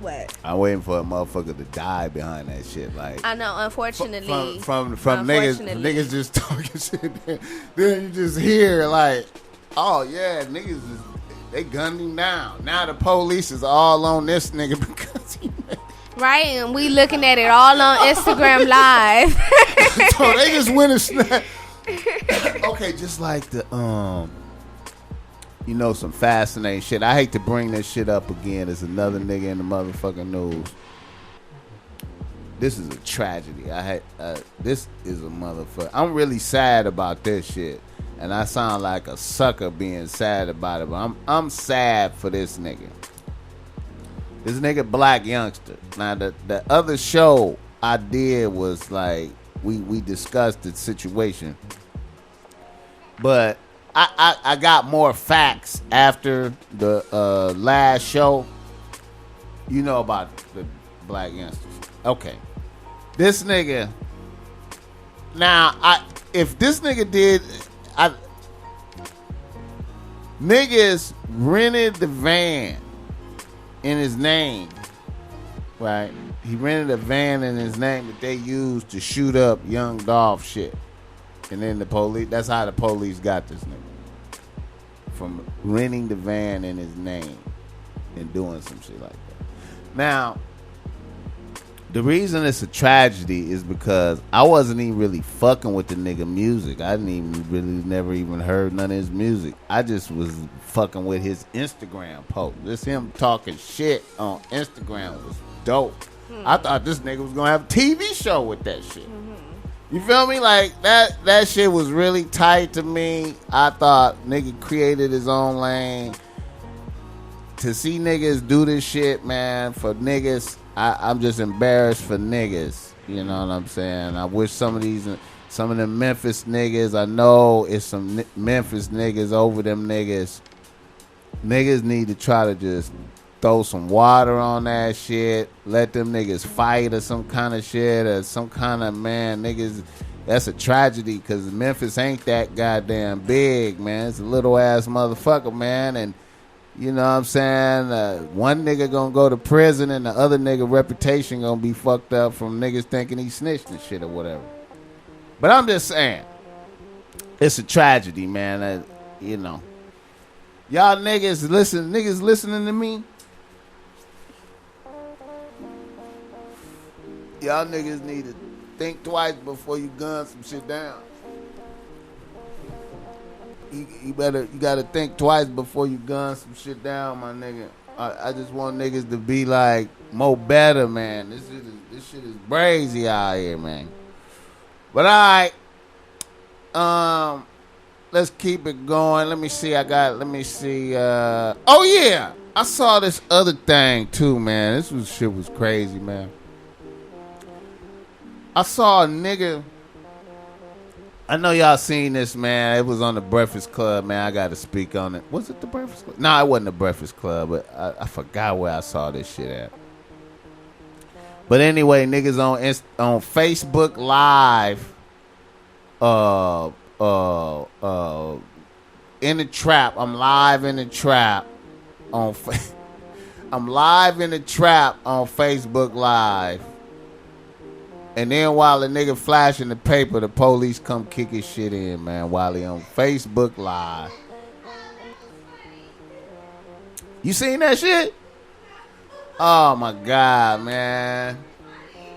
What? I'm waiting for a motherfucker to die behind that shit. Like, I know, unfortunately. From niggas just talking shit. Then you just hear like, oh yeah, niggas they gunned him down. Now the police is all on this nigga because he. Right, and we looking at it all on Instagram Live. So they just went and snapped. Okay, just like the some fascinating shit. I hate to bring this shit up again. There's another nigga in the motherfucking news. This is a tragedy. This is a motherfucker. I'm really sad about this shit, and I sound like a sucker being sad about it. But I'm sad for this nigga. This nigga Black Youngster. Now the other show I did was like we discussed the situation, but I got more facts after the last show. About the Black Youngsters. Okay. This nigga. Now, if this nigga did. Niggas rented the van in his name. Right? He rented a van in his name that they used to shoot up Young Dolph shit. And then the police, that's how the police got this nigga. From renting the van in his name and doing some shit like that. Now, the reason it's a tragedy is because I wasn't even really fucking with the nigga music. I never even heard none of his music. I just was fucking with his Instagram post. Just him talking shit on Instagram was dope. I thought this nigga was gonna have a TV show with that shit. You feel me? Like, that shit was really tight to me. I thought nigga created his own lane. To see niggas do this shit, man, for niggas, I'm just embarrassed for niggas. You know what I'm saying? I wish some of the Memphis niggas, I know it's some Memphis niggas over them niggas. niggas need to try to just throw some water on that shit. Let them niggas fight or some kind of shit or some kind of, man, niggas. That's a tragedy because Memphis ain't that goddamn big, man. It's a little ass motherfucker, man. And you know what I'm saying? One nigga gonna go to prison and the other nigga reputation gonna be fucked up from niggas thinking he snitched and shit or whatever. But I'm just saying, it's a tragedy, man. You know. Y'all niggas listening to me? Y'all niggas need to think twice before you gun some shit down. You gotta think twice before you gun some shit down, my nigga. I just want niggas to be like more better, man. This shit is crazy out here, man. But alright. Let's keep it going. Let me see. Oh yeah. I saw this other thing too, man. Shit was crazy, man. I saw a nigga. I know y'all seen this, man. It was on the Breakfast Club, man. I got to speak on it. Was it the Breakfast Club? No, it wasn't the Breakfast Club, but I forgot where I saw this shit at. But anyway, niggas on Facebook Live, in the trap. I'm live in the trap on. I'm live in the trap on Facebook Live. And then while the nigga flashing the paper, the police come kick his shit in, man, while he on Facebook Live. You seen that shit? Oh, my God, man.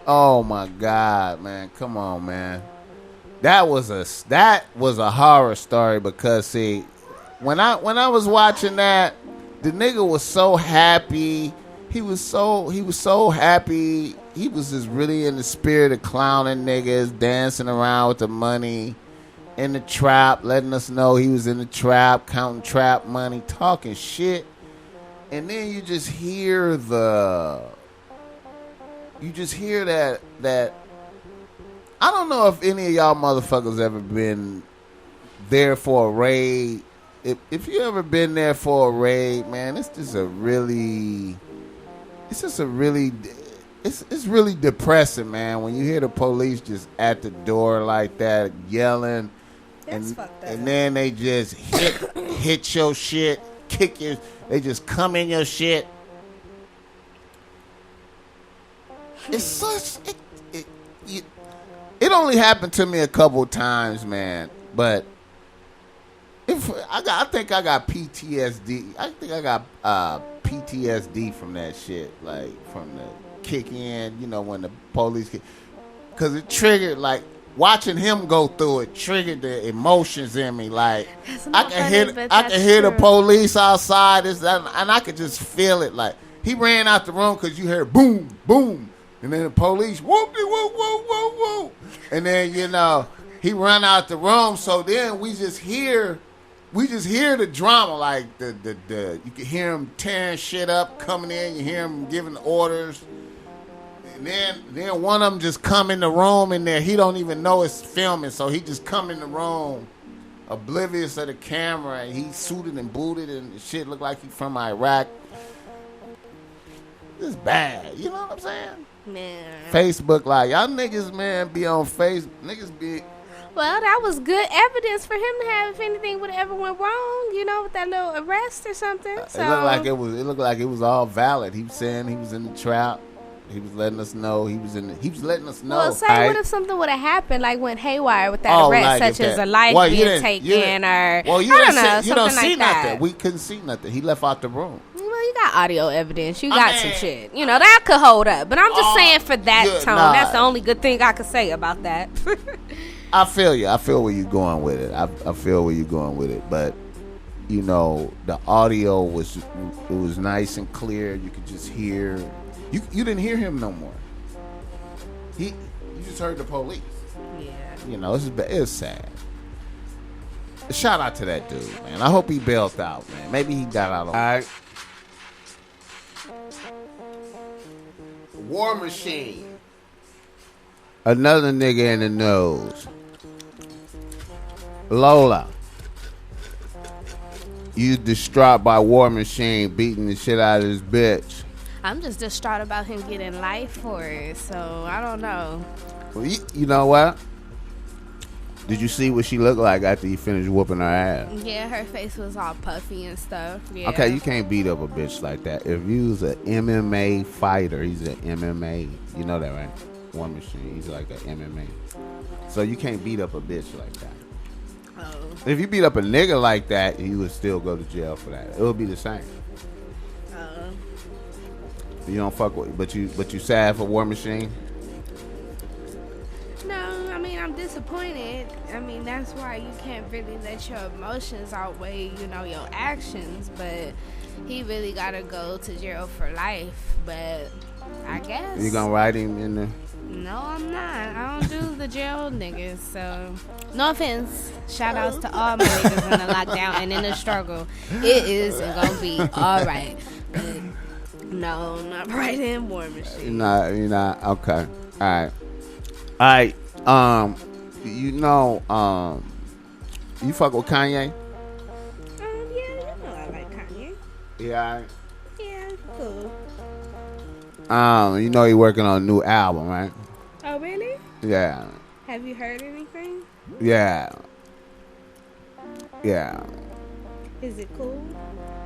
Oh, my God, man. Come on, man. That was a horror story because, see, when I was watching that, the nigga was so happy. He was so happy. He was just really in the spirit of clowning niggas, dancing around with the money in the trap, letting us know he was in the trap, counting trap money, talking shit. And then you just hear that I don't know if any of y'all motherfuckers ever been there for a raid. If you ever been there for a raid, man, it's really depressing, man, when you hear the police just at the door like that yelling. That's fucked up. And then they just hit your shit, kick you. They just come in your shit. It's such it only happened to me a couple times, man. But I think I got PTSD. I think I got PTSD from that shit, like from the kick in, you know, when the police kick, because it triggered, like watching him go through it triggered the emotions in me. Like I can hear the police outside, and I could just feel it. Like he ran out the room because you heard boom, boom, and then the police whoop, whoop, whoop, whoop, whoop, and then you know he run out the room. So then we just hear the drama, like the you can hear him tearing shit up, coming in. You hear him giving orders, and then one of them just come in the room in there. He don't even know it's filming, so he just come in the room, oblivious of the camera, and he suited and booted, and the shit look like he from Iraq. It's bad, you know what I'm saying? Man. Facebook, like y'all niggas, man, be on Facebook. Niggas be. Well, that was good evidence for him to have if anything would have ever went wrong, you know, with that little arrest or something. So. It looked like it was all valid. He was saying he was in the trap. He was letting us know he was letting us know. Well, say what if something would have happened, like went haywire with that arrest, like such as a life being taken, or I don't know, you don't see like that. Nothing. We couldn't see nothing. He left out the room. Well, you got audio evidence. You got some shit. You know, that could hold up. But I'm just saying for that tone, that's the only good thing I could say about that. I feel you. I feel where you're going with it. I feel where you're going with it. But, you know, the audio was nice and clear. You could just hear. You didn't hear him no more. You just heard the police. Yeah. You know, it's sad. Shout out to that dude, man. I hope he bailed out, man. Maybe he got out. All right. War Machine. Another nigga in the nose. Lola. You distraught by War Machine beating the shit out of this bitch. I'm just distraught about him getting life for it, so I don't know. Well, you know what? Did you see what she looked like after you finished whooping her ass? Yeah, her face was all puffy and stuff. Yeah. Okay, you can't beat up a bitch like that. If you was an MMA fighter, he's an MMA. You know that, right? War Machine. He's like an MMA. So you can't beat up a bitch like that. Oh. If you beat up a nigga like that, you would still go to jail for that. It would be the same. You don't fuck with, but you sad for War Machine. No, I mean, I'm disappointed. I mean, that's why you can't really let your emotions outweigh, your actions. But he really gotta go to jail for life. But I guess You gonna write him in the? no, I'm not. I don't do the jail niggas. So no offense. Shout outs to all my niggas in the lockdown and in the struggle. It is gonna be all right. But no, not right in War Machine. You're not. Okay. All right. You fuck with Kanye? Yeah, I like Kanye. Yeah. Yeah, cool. He working on a new album, right? Oh, really? Yeah. Have you heard anything? Yeah. Is it cool?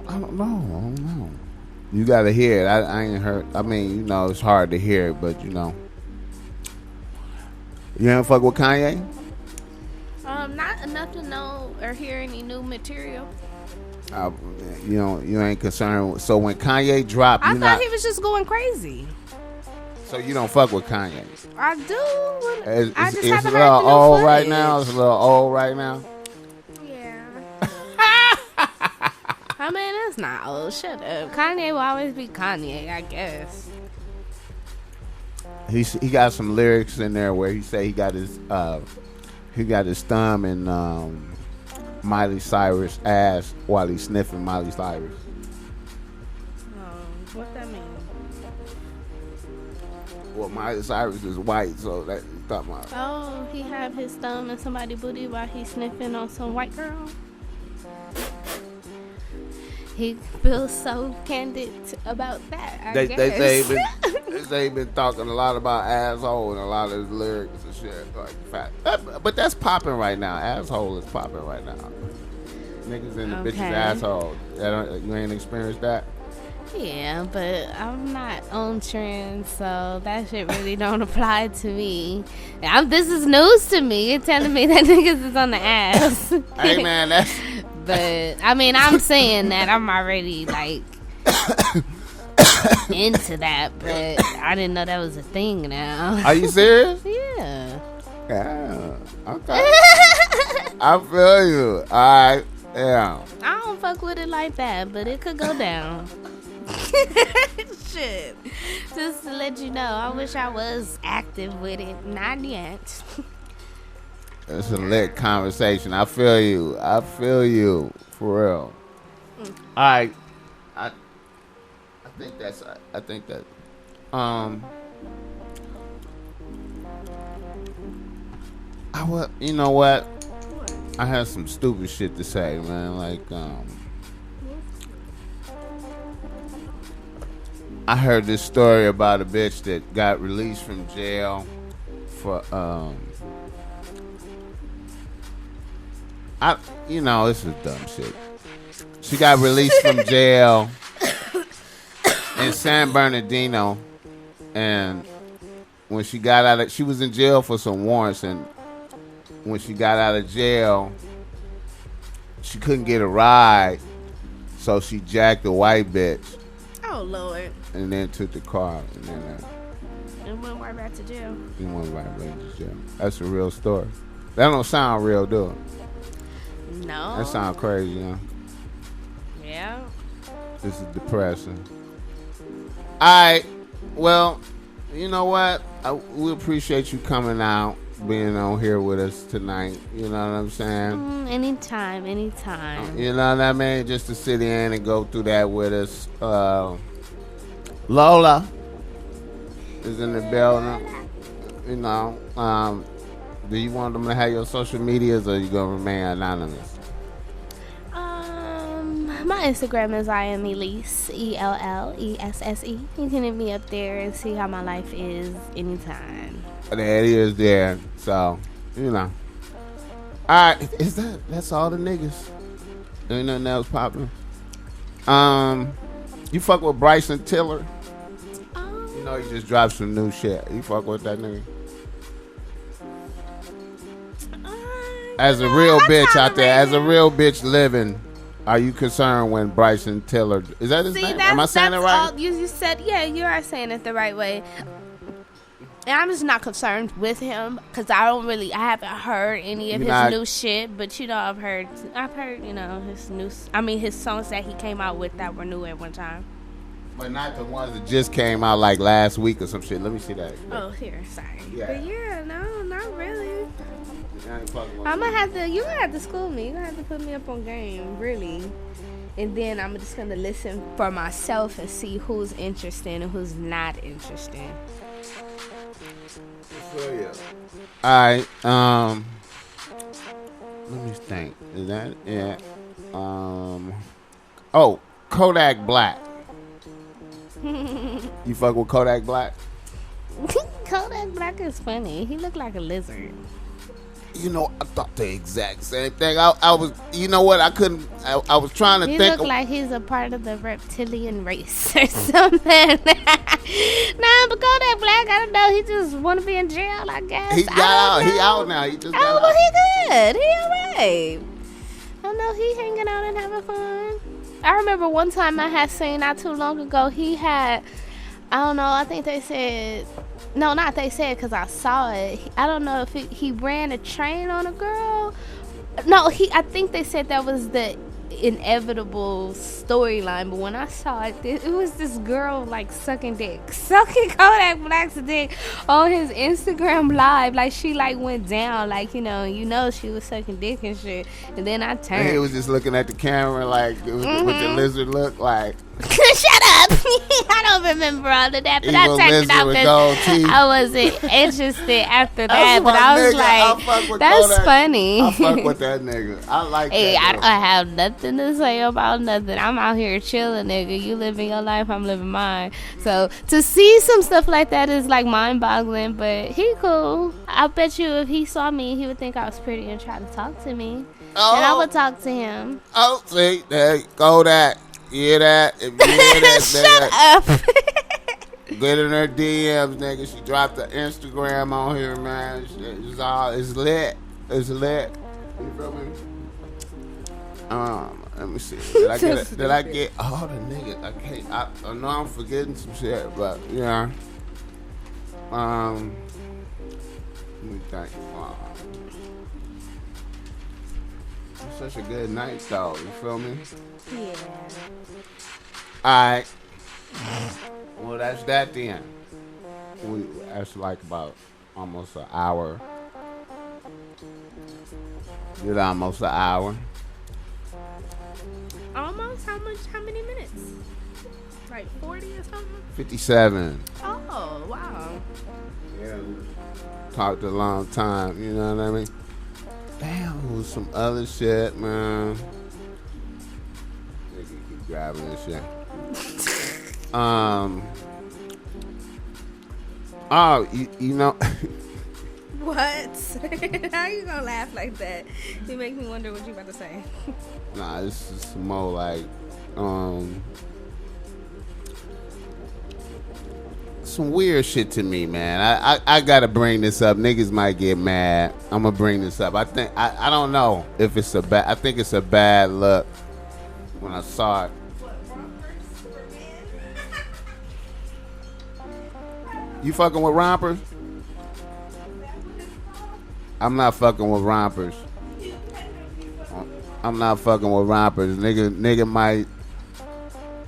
I don't know. You gotta hear it. I ain't heard. I mean, it's hard to hear it, but You ain't fuck with Kanye? Not enough to know or hear any new material. You ain't concerned. So when Kanye dropped, I thought he was just going crazy. So you don't fuck with Kanye? I do. I just It's haven't a heard little the new old right footage. now. It's a little old right now. Yeah. I mean, it's not old. Shut up. Kanye will always be Kanye, I guess. He got some lyrics in there where he say he got his thumb in Miley Cyrus' ass while he's sniffing Miley Cyrus. What that mean? Well, Miley Cyrus is white, so that you talking about. Oh, he have his thumb in somebody's booty while he's sniffing on some white girl? He feels so candid about that, I guess. They say he been talking a lot about asshole and a lot of his lyrics and shit. Like fat. But that's popping right now. Asshole is popping right now. Niggas in the bitch's asshole. You ain't experienced that? Yeah, but I'm not on trend, so that shit really don't apply to me. This is news to me. You're telling me that niggas is on the ass. Hey, man, that's... But, I mean, I'm saying that I'm already, like, into that, but I didn't know that was a thing now. Are you serious? Yeah. Yeah. Okay. I feel you. All right. Yeah. I don't fuck with it like that, but it could go down. Shit. Just to let you know, I wish I was active with it. Not yet. It's a lit conversation. I feel you. For real. All right. I think that. You know what? I had some stupid shit to say, man. Like, I heard this story about a bitch that got released from jail for, this is dumb shit. She got released from jail in San Bernardino, and when she got out of, she was in jail for some warrants, and when she got out of jail, she couldn't get a ride, so she jacked a white bitch. Oh, Lord. And then took the car, and then And went right back to jail. That's a real story. That don't sound real, do it? No. That sound crazy, Yeah. This is depressing. Alright, well, you know what? We appreciate you coming out, being on here with us tonight. You know what I'm saying? Anytime. You know what I mean? Just to sit in and go through that with us. Lola is in the building. You know, do you want them to have your social medias, or you gonna remain anonymous? My Instagram is I am Elise, ELLESSE. You can hit me up there and see how my life is anytime. There it is there. So, you know. Alright, that's all the niggas. Ain't nothing else popping. You fuck with Bryson Tiller? You know he just dropped some new shit. You fuck with that nigga? As a real bitch out there, as a real bitch living, are you concerned when Bryson Tiller? Is that his name? Am I saying it right? You said, yeah, you are saying it the right way. And I'm just not concerned with him because I haven't heard any of his new shit. But you know, I've heard, you know, his songs that he came out with that were new at one time. But not the ones that just came out like last week or some shit. Let me see that. Oh, here, sorry. Yeah. But yeah, no, not really. You're gonna have to school me. You're gonna have to put me up on game, really. And then I'm just gonna listen for myself and see who's interesting and who's not interesting. Alright, let me think. Is that it? Kodak Black. You fuck with Kodak Black? Kodak Black is funny. He looked like a lizard. You know, I thought the exact same thing. I was, you know what? I was trying to think. He looked like he's a part of the reptilian race or something. Nah, but Kodak Black, I don't know. He just want to be in jail, I guess. He got out. He out now. He just got out. Well, he good. He all right. I know he hanging out and having fun. I remember one time I had seen not too long ago, he had, I don't know, I think they said, no, not they said because I saw it. I don't know if he ran a train on a girl. No, I think they said that was the inevitable storyline. But when I saw it, it was this girl like sucking Kodak Black's dick on his Instagram live. Like she like went down, like you know she was sucking dick and shit. And then I turned. And he was just looking at the camera like with the lizard look like. Shut up! I don't remember all of that, but I turned it off because I wasn't interested after that. But I was like, "That's Kodak. Funny." I fuck with that nigga. I like hey, that. I don't have nothing to say about nothing. I'm out here chilling, nigga. You living your life, I'm living mine. So to see some stuff like that is like mind-boggling. But he cool. I bet you if he saw me, he would think I was pretty and try to talk to me, and I would talk to him. Oh, see, there you go. That. Yeah, that. If you hear that, Shut up. Get in her DMs, nigga. She dropped the Instagram on here, man. It's lit. It's lit. You feel me? Let me see. Did I get all the niggas? I can't. I know I'm forgetting some shit, but yeah. Let me think. It's such a good night, though. You feel me? Yeah. Alright. Well, that's that then. That's like about almost an hour. Did almost an hour. Almost? How many minutes? Like 40 or something? 57. Oh, wow. Yeah. Talked a long time, you know what I mean? Damn, it was some other shit, man. Nigga keep grabbing this shit. Oh, you know. What? How you gonna laugh like that? You make me wonder what you about to say. Nah, this is more like, some weird shit to me, man. I gotta bring this up. Niggas might get mad. I'm gonna bring this up. I don't know if it's a bad. I think it's a bad look when I saw it. You fucking with rompers? I'm not fucking with rompers. I'm not fucking with rompers. Nigga might.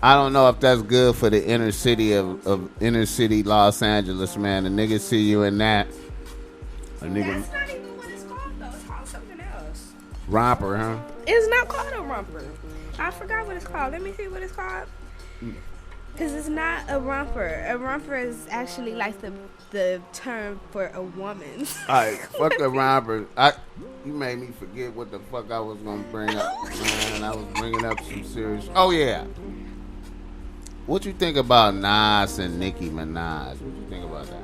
I don't know if that's good for the inner city of inner city Los Angeles, man. The nigga see you in that. A nigga. That's not even what it's called, though. It's called something else. Romper, huh? It's not called a romper. I forgot what it's called. Let me see what it's called. Because it's not a romper. A romper is actually like the term for a woman. Alright, fuck the romper. You made me forget what the fuck I was gonna bring up, man. I was bringing up some serious. Oh yeah. What you think about Nas and Nicki Minaj? What you think about that?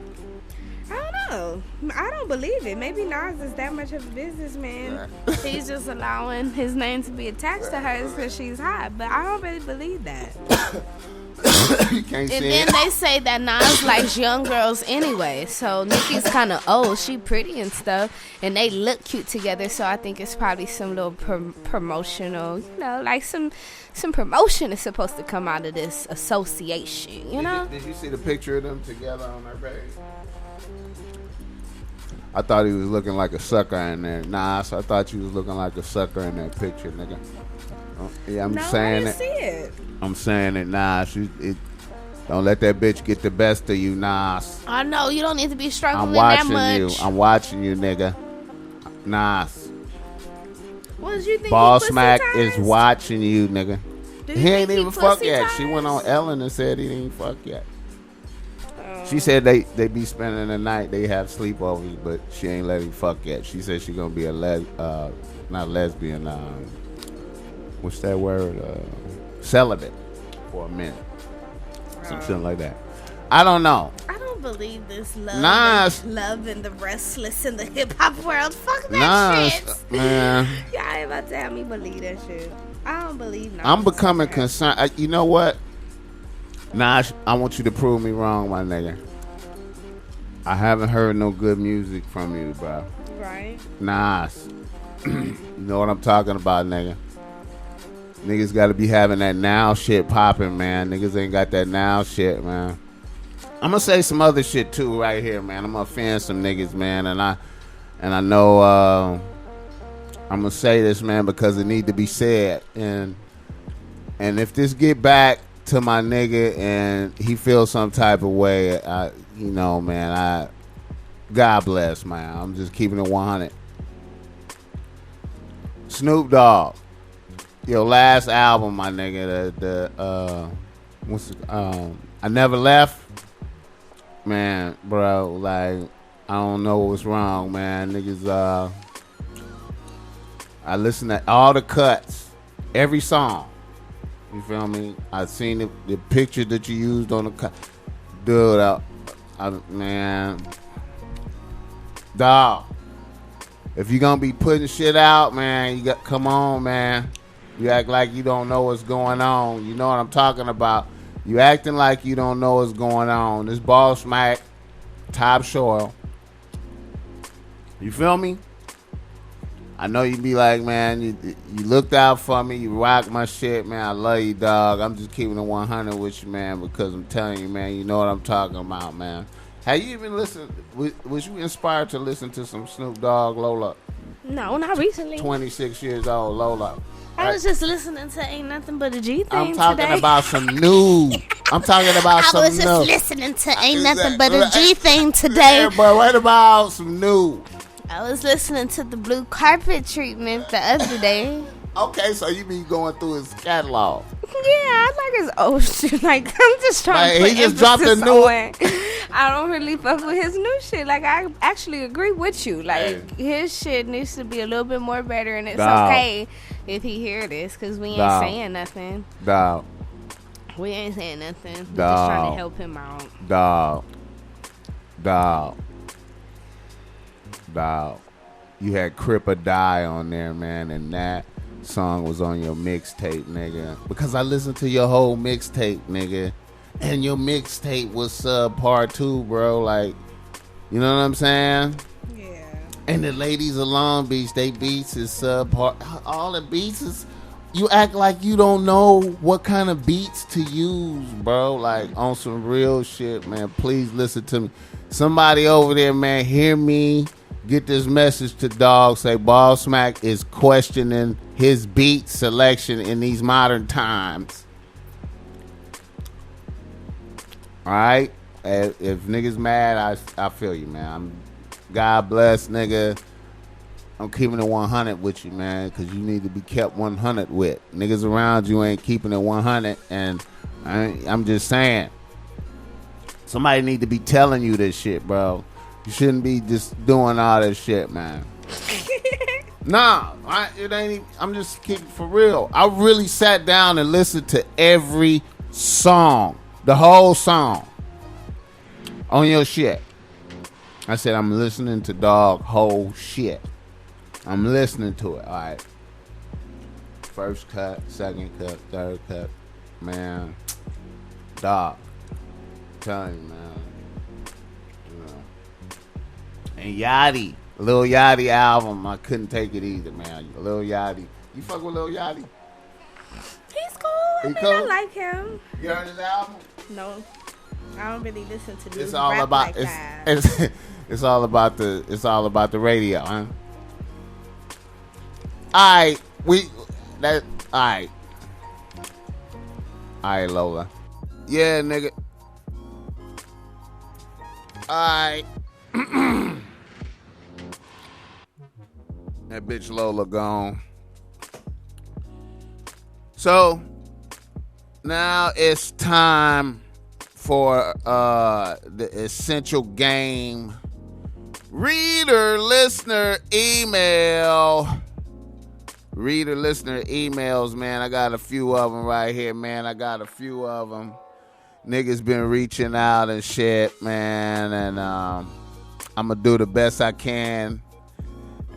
I don't know. I don't believe it. Maybe Nas is that much of a businessman. He's just allowing his name to be attached to her because she's hot. But I don't really believe that. You can't And see then it. they say that Nas likes young girls anyway. So Nicki's kind of old. She pretty and stuff. And they look cute together. So I think it's probably some little promotional, like some promotion is supposed to come out of this association, you know? Did you see the picture of them together on their page? I thought he was looking like a sucker in there. Nas, I thought you was looking like a sucker in that picture, nigga. Yeah, I'm saying I it. see it. I'm saying it, Nas. Don't let that bitch get the best of you, Nas. I know you don't need to be I'm struggling that watching much. you. I'm watching you, nigga. Nas. What did you think? Bossmack is watching you, nigga. Do you He think ain't even pussy fucked yet. ties? She went on Ellen and said he didn't fuck yet. She said they be spending the night. They have sleepovers, but she ain't let him fuck yet. She said she gonna be a not lesbian. What's that word? Celibate for a minute. Some shit like that. I don't know. I don't believe this love. Nas. Love and the restless in the hip hop world. Fuck that Nas, shit. man. Y'all ain't about to have me believe that shit. I don't believe Nas. I'm becoming concerned. You know what? Nas, I want you to prove me wrong, my nigga. I haven't heard no good music from you, bro. Right. Nas. You know what I'm talking about, nigga. Niggas gotta be having that now shit popping, man. Niggas ain't got that now shit, man. I'm gonna say some other shit too right here, man. I'm gonna offend some niggas, man, and I know I'm gonna say this, man, because it need to be said. And if this get back to my nigga and he feels some type of way, man, God bless, man. I'm just keeping it 100. Snoop Dogg, your last album, my nigga, I Never Left, man, bro. Like, I don't know what's wrong, man. Niggas, I listened to all the cuts, every song. You feel me? I seen the picture that you used on the cut, dude. Man, dog. If you gonna be putting shit out, man, come on, man. You act like you don't know what's going on. You know what I'm talking about. You acting like you don't know what's going on. This Bossmack, top soil. You feel me? I know you be like, man, you looked out for me. You rock my shit, man. I love you, dog. I'm just keeping it 100 with you, man, because I'm telling you, man, you know what I'm talking about, man. Have you even listened? Was you inspired to listen to some Snoop Dogg, Lola? No, not recently. 26 years old, Lola. I was just listening to Ain't Nothing But a G Thing I'm talking today. about some new. I'm talking about some new. I was just listening to Ain't Nothing But a G Thing today. Yeah, but what about some new? I was listening to the Blue Carpet Treatment the other day. Okay, so you be going through his catalog. Yeah, I like his old shit. Like, I'm just trying to Like, put he just dropped a emphasis new- on. I don't really fuck with his new shit. Like, I actually agree with you. Like, his shit needs to be a little bit more better, and it's Dog. okay if he hear this, because we ain't Dog. saying nothing. Dog, We ain't saying nothing. We're just Dog. trying to help him out. dog. You had Crip or Die on there, man, and that song was on your mixtape, nigga. Because I listened to your whole mixtape, nigga. And your mixtape was subpar too, bro. Like, you know what I'm saying? Yeah. And the ladies of Long Beach, they beats is subpar. All the beats is, you act like you don't know what kind of beats to use, bro. Like, on some real shit, man. Please listen to me. Somebody over there, man, hear me. Get this message to Dog. Say Bossmack is questioning his beat selection in these modern times. All right? If niggas mad, I feel you, man. God bless, nigga. I'm keeping it 100 with you, man, because you need to be kept 100 with. Niggas around you ain't keeping it 100, and I'm just saying. Somebody need to be telling you this shit, bro. You shouldn't be just doing all this shit, man. Nah, it ain't even, I'm just keeping for real. I really sat down and listened to every song. The whole song. On your shit. I said, I'm listening to dog whole shit. I'm listening to it. All right. First cut, second cut, third cut. Man. Dog. I'm telling you, man. You know. And Yachty. Lil Yachty album. I couldn't take it either, man. Lil Yachty. You fuck with Lil Yachty? He's cool. I like him. You heard his album? No. I don't really listen to this. It's all rap about like that. it's all about the radio, huh? Alright, alright. Alright, Lola. Yeah, nigga. Alright. That bitch Lola gone. So now it's time for the essential game reader listener emails, man. I got a few of them right here, man. Niggas been reaching out and shit, man, and I'm gonna do the best I can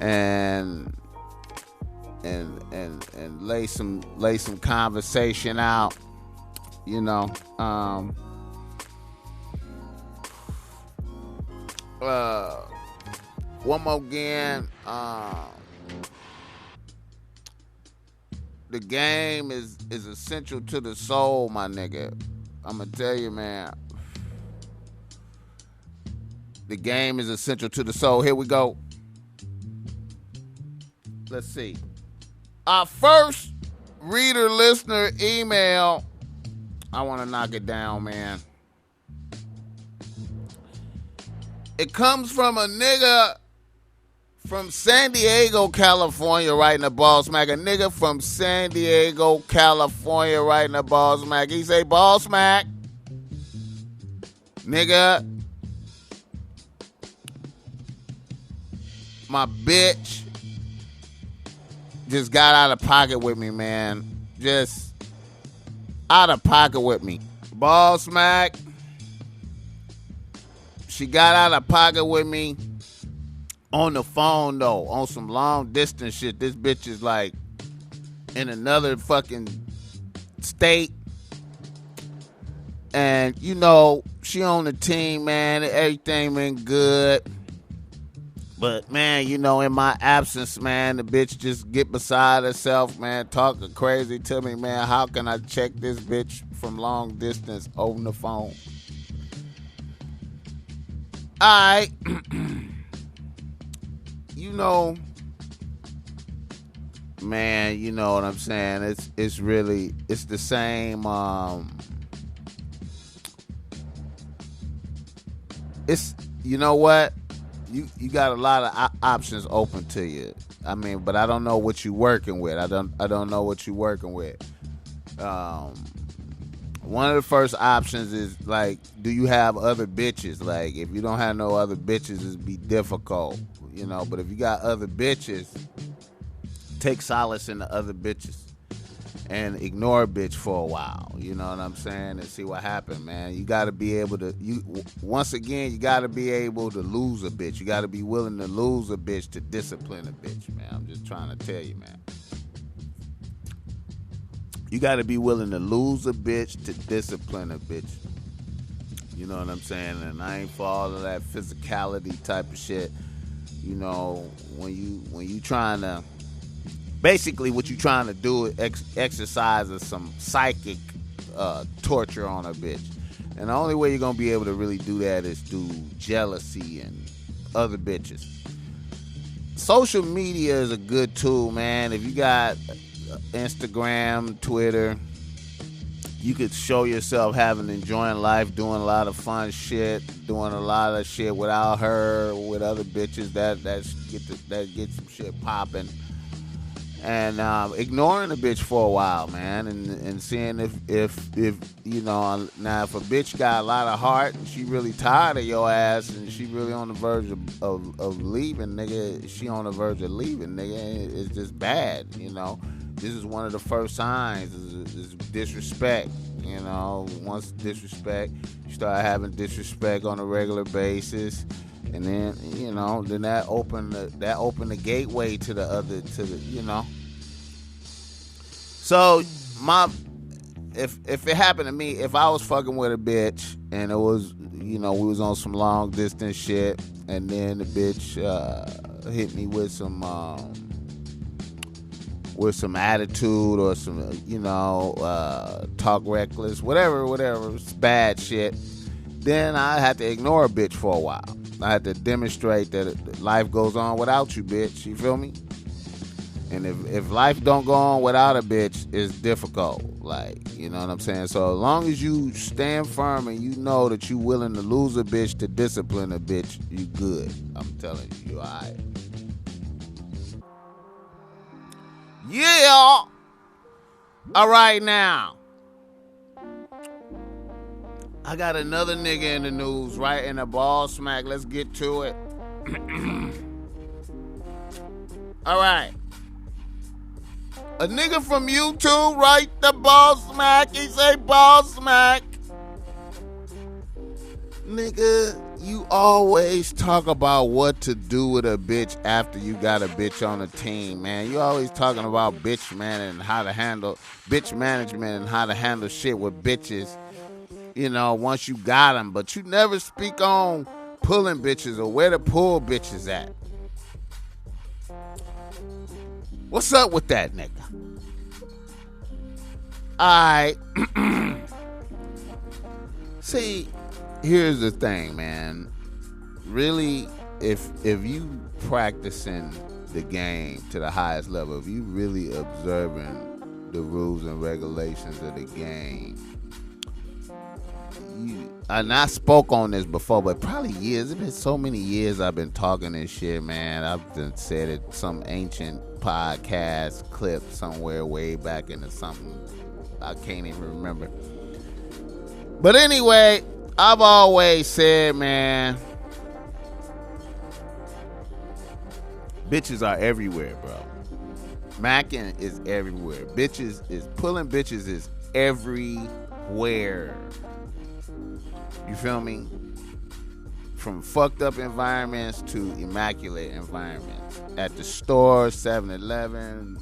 and lay some conversation out, you know. One more again. The game is essential to the soul, my nigga. I'm gonna tell you, man. The game is essential to the soul. Here we go. Let's see. Our first reader listener email. I want to knock it down, man. It comes from a nigga from San Diego, California, writing a Bossmack. A nigga from San Diego, California, writing a Bossmack. He say, Bossmack, nigga, my bitch just got out of pocket with me, man. Just out of pocket with me. Bossmack, she got out of pocket with me on the phone, though, on some long distance shit. This bitch is like in another fucking state. And, you know, she on the team, man. Everything been good. But, man, you know, in my absence, man, the bitch just get beside herself, man, talking crazy to me, man. How can I check this bitch from long distance on the phone? All right. You know, man, you know what I'm saying? It's really, it's the same, it's, you know what? You got a lot of options open to you. I mean, but I don't know what you're working with. I don't know what you're working with. One of the first options is, like, do you have other bitches? Like, if you don't have no other bitches, it'd be difficult, you know. But if you got other bitches, take solace in the other bitches and ignore a bitch for a while, you know what I'm saying, and see what happens, man. You got to be able to, once again, you got to be able to lose a bitch. You got to be willing to lose a bitch to discipline a bitch, man. I'm just trying to tell you, man. You got to be willing to lose a bitch to discipline a bitch. You know what I'm saying? And I ain't for all of that physicality type of shit. You know, when you trying to, basically what you trying to do is exercise some psychic torture on a bitch. And the only way you're going to be able to really do that is through jealousy and other bitches. Social media is a good tool, man. If you got Instagram, Twitter, you could show yourself enjoying life, doing a lot of fun shit, doing a lot of shit without her, with other bitches that get some shit popping. and ignoring the bitch for a while, man, and seeing if you know, now if a bitch got a lot of heart and she really tired of your ass and she really on the verge of leaving, nigga, she on the verge of leaving, nigga, it's just bad, you know. This is one of the first signs is disrespect, you know. Once disrespect, you start having disrespect on a regular basis. And then, you know, then that opened the gateway to the you know. So if it happened to me, if I was fucking with a bitch and it was, you know, we was on some long distance shit, and then the bitch hit me with some attitude or some, you know, talk reckless, whatever, it's bad shit, then I had to ignore a bitch for a while. I had to demonstrate that life goes on without you, bitch. You feel me? And if life don't go on without a bitch, it's difficult. Like, you know what I'm saying? So as long as you stand firm and you know that you willing to lose a bitch to discipline a bitch, you good. I'm telling you, all right. Yeah. All right, now. I got another nigga in the news, right? In the Bossmack. Let's get to it. All right. A nigga from YouTube, right? The Bossmack. He say Bossmack. Nigga, you always talk about what to do with a bitch after you got a bitch on a team, man. You always talking about bitch management and how to handle shit with bitches. You know, once you got them, but you never speak on pulling bitches or where to pull bitches at. What's up with that, nigga? Alright. See, here's the thing, man. Really, if you practicing the game to the highest level, if you really observing the rules and regulations of the game, and I spoke on this before, but probably years. It's been so many years I've been talking this shit, man. I've been said it some ancient podcast clip somewhere way back into something I can't even remember. But anyway, I've always said, man, bitches are everywhere, bro. Macking is everywhere. Pulling bitches is everywhere. You feel me? From fucked up environments to immaculate environments. At the store, 7-Eleven,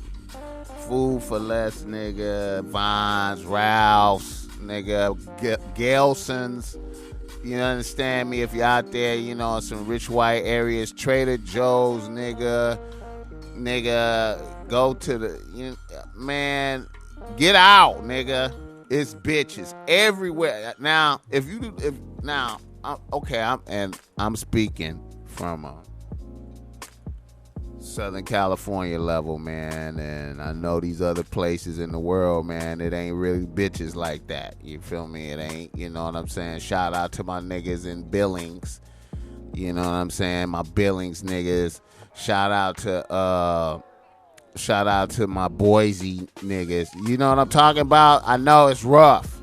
Food for Less, nigga, Vons, Ralph's, nigga, Gelson's. You understand me? If you're out there, you know, in some rich white areas, Trader Joe's, nigga, go to the, man, get out, nigga. It's bitches everywhere. Now, I'm speaking from Southern California level, man, and I know these other places in the world, man, it ain't really bitches like that. You feel me? It ain't, you know what I'm saying? Shout out to my niggas in Billings. You know what I'm saying? My Billings niggas. Shout out to my Boise niggas. You know what I'm talking about? I know it's rough.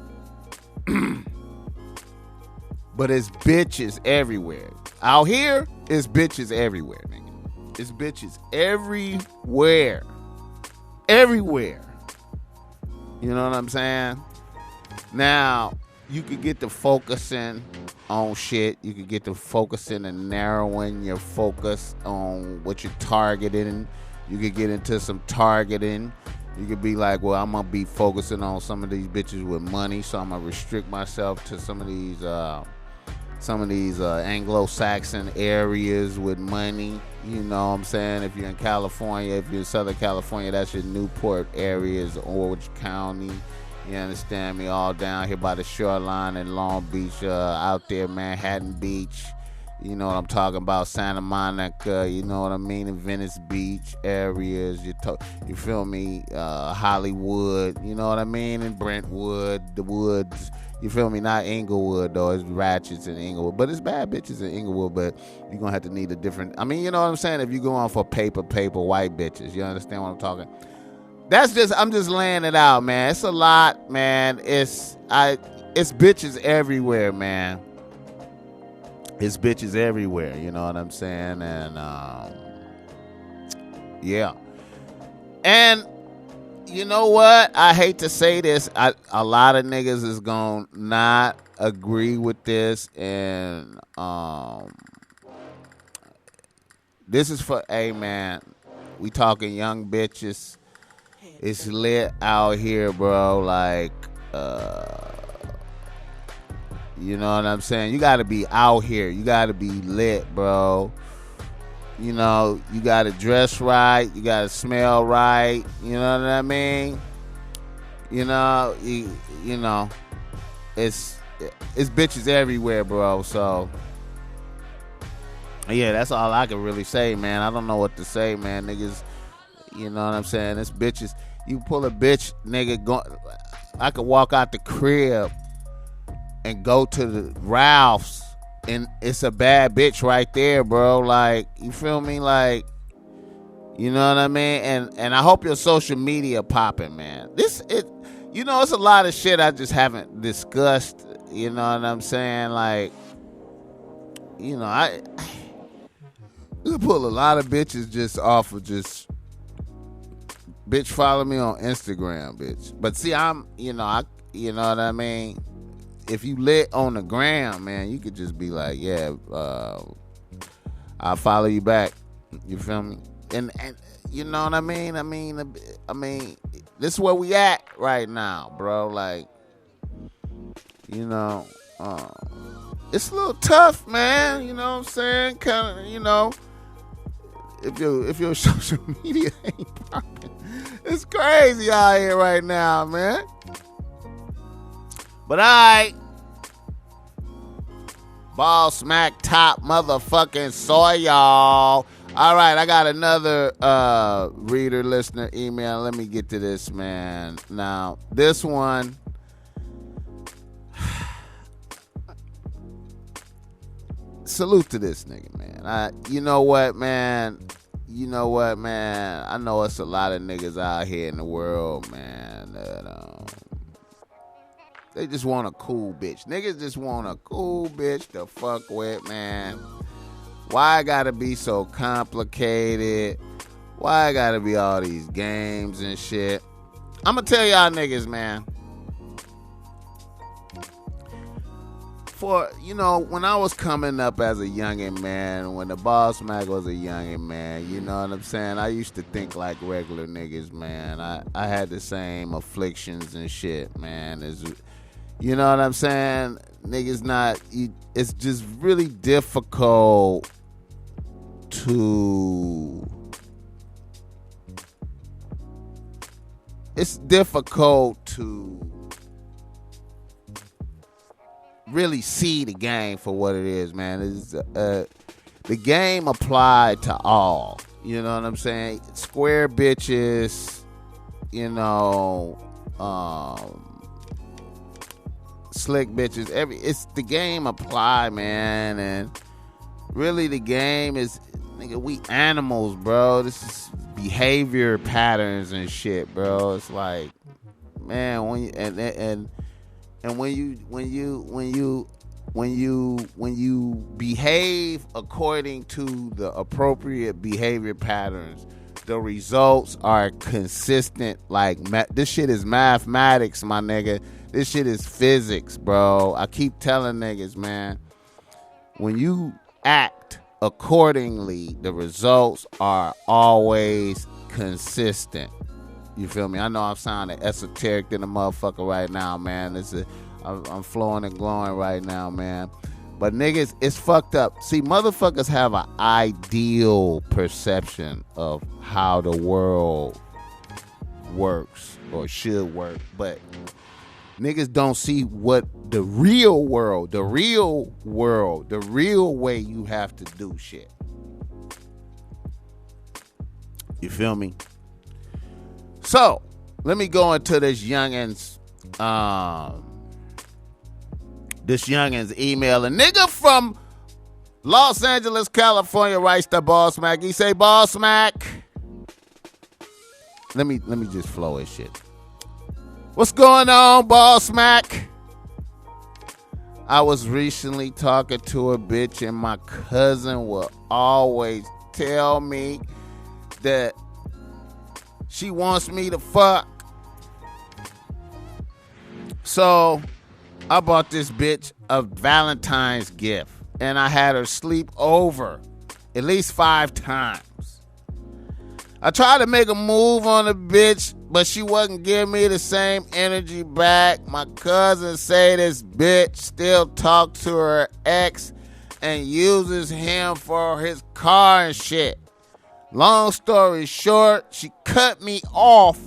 But it's bitches everywhere. Out here, it's bitches everywhere, nigga. It's bitches everywhere. Everywhere. You know what I'm saying? Now, you could get to focusing on shit. You could get to focusing and narrowing your focus on what you're targeting. You could get into some targeting. You could be like, well, I'm going to be focusing on some of these bitches with money, so I'm going to restrict myself to some of these Anglo-Saxon areas with money. You know what I'm saying? If you're in California, if you're in Southern California, that's your Newport areas, Orange County. You understand me? All down here by the shoreline in Long Beach, out there, Manhattan Beach. You know what I'm talking about? Santa Monica, you know what I mean? In Venice Beach areas, you feel me? Hollywood, you know what I mean? In Brentwood, the Woods, you feel me? Not Inglewood though, it's ratchets in Inglewood, but it's bad bitches in Inglewood. But you're gonna have to need a different. I mean, you know what I'm saying? If you go on for paper white bitches, you understand what I'm talking? I'm just laying it out, man. It's a lot, man. It's bitches everywhere, man. It's bitches everywhere, you know what I'm saying? And yeah. And you know what? I hate to say this. A lot of niggas is gonna not agree with this, and this is for man. We talking young bitches. It's lit out here, bro. Like you know what I'm saying? You gotta be out here. You gotta be lit, bro. You know, you gotta dress right. You gotta smell right. You know what I mean? You know, you know, it's bitches everywhere, bro. So yeah, that's all I can really say, man. I don't know what to say, man. Niggas, you know what I'm saying? It's bitches. You pull a bitch, nigga. I could walk out the crib and go to the Ralph's, and it's a bad bitch right there, bro. Like, you feel me? Like, you know what I mean? And I hope your social media popping, man. You know, it's a lot of shit I just haven't discussed. You know what I'm saying? Like, you know, you pull a lot of bitches just off of just, bitch, follow me on Instagram, bitch. But see, you know what I mean? If you lit on the gram, man, you could just be like, yeah, I'll follow you back. You feel me? And you know what I mean? I mean, this is where we at right now, bro. Like, you know, it's a little tough, man. You know what I'm saying? Kind of, you know, if your social media ain't popping, it's crazy out here right now, man. But alright, Bossmack top motherfucking soy, y'all. Alright, I got another reader, listener email. Let me get to this, man. Now, this one, salute to this nigga, man. You know what, man? I know it's a lot of niggas out here in the world, man, that they just want a cool bitch. Niggas just want a cool bitch to fuck with, man. Why I gotta be so complicated? Why I gotta be all these games and shit? I'ma tell y'all niggas, man. For, you know, when I was coming up as a youngin', man, when the Bossmack was a youngin', man, you know what I'm saying? I used to think like regular niggas, man. I had the same afflictions and shit, man. You know what I'm saying? Niggas it's just really difficult to... It's difficult to really see the game for what it is, man. It's, the game applied to all. You know what I'm saying? Square bitches, you know, slick bitches. It's the game applied, man. And really, the game is, nigga, we animals, bro. This is behavior patterns and shit, bro. It's like, man, when you behave according to the appropriate behavior patterns, the results are consistent. Like, this shit is mathematics, my nigga. This shit is physics, bro. I keep telling niggas, man, when you act accordingly, the results are always consistent. You feel me? I know I'm sounding esoteric than a motherfucker right now, man. I'm flowing and glowing right now, man. But niggas, it's fucked up. See, motherfuckers have an ideal perception of how the world works or should work. But Niggas don't see what the real way you have to do shit. You feel me? So, let me go into this youngin's email. A nigga from Los Angeles, California writes to Bossmack. He say, Bossmack. Let me just flow his shit. What's going on, Bossmack? I was recently talking to a bitch and my cousin will always tell me that she wants me to fuck. So I bought this bitch a Valentine's gift and I had her sleep over at least 5 times. I tried to make a move on the bitch, but she wasn't giving me the same energy back. My cousin say this bitch still talks to her ex and uses him for his car and shit. Long story short, she cut me off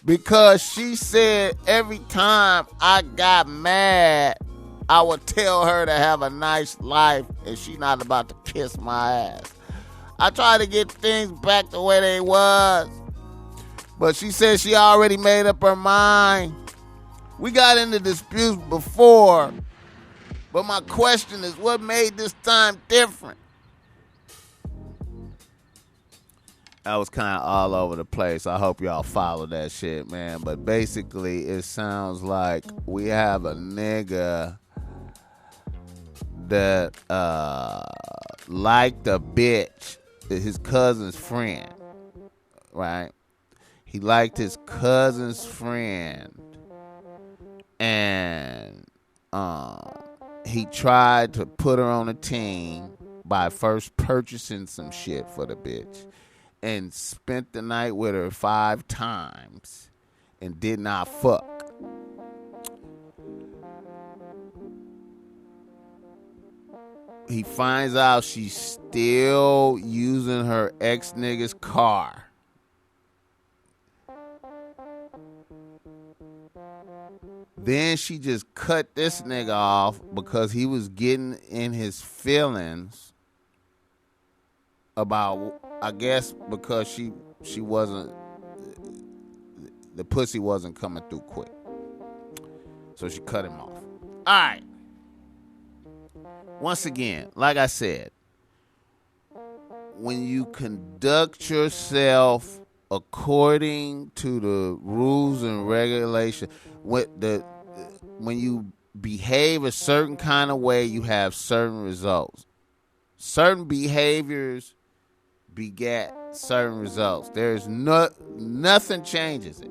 because she said every time I got mad, I would tell her to have a nice life and she not about to kiss my ass. I tried to get things back the way they was, but she said she already made up her mind. We got into disputes before, but my question is, what made this time different? I was kind of all over the place. I hope y'all follow that shit, man. But basically, it sounds like we have a nigga that liked a bitch, his cousin's friend, right? He liked his cousin's friend, and he tried to put her on a team by first purchasing some shit for the bitch, and spent the night with her 5 times and did not fuck. He finds out she's still using her ex-nigga's car. Then she just cut this nigga off because he was getting in his feelings about, I guess, because she wasn't, the pussy wasn't coming through quick. So she cut him off. All right. Once again, like I said, when you conduct yourself according to the rules and regulations, when you behave a certain kind of way, you have certain results. Certain behaviors beget certain results. There's nothing changes it.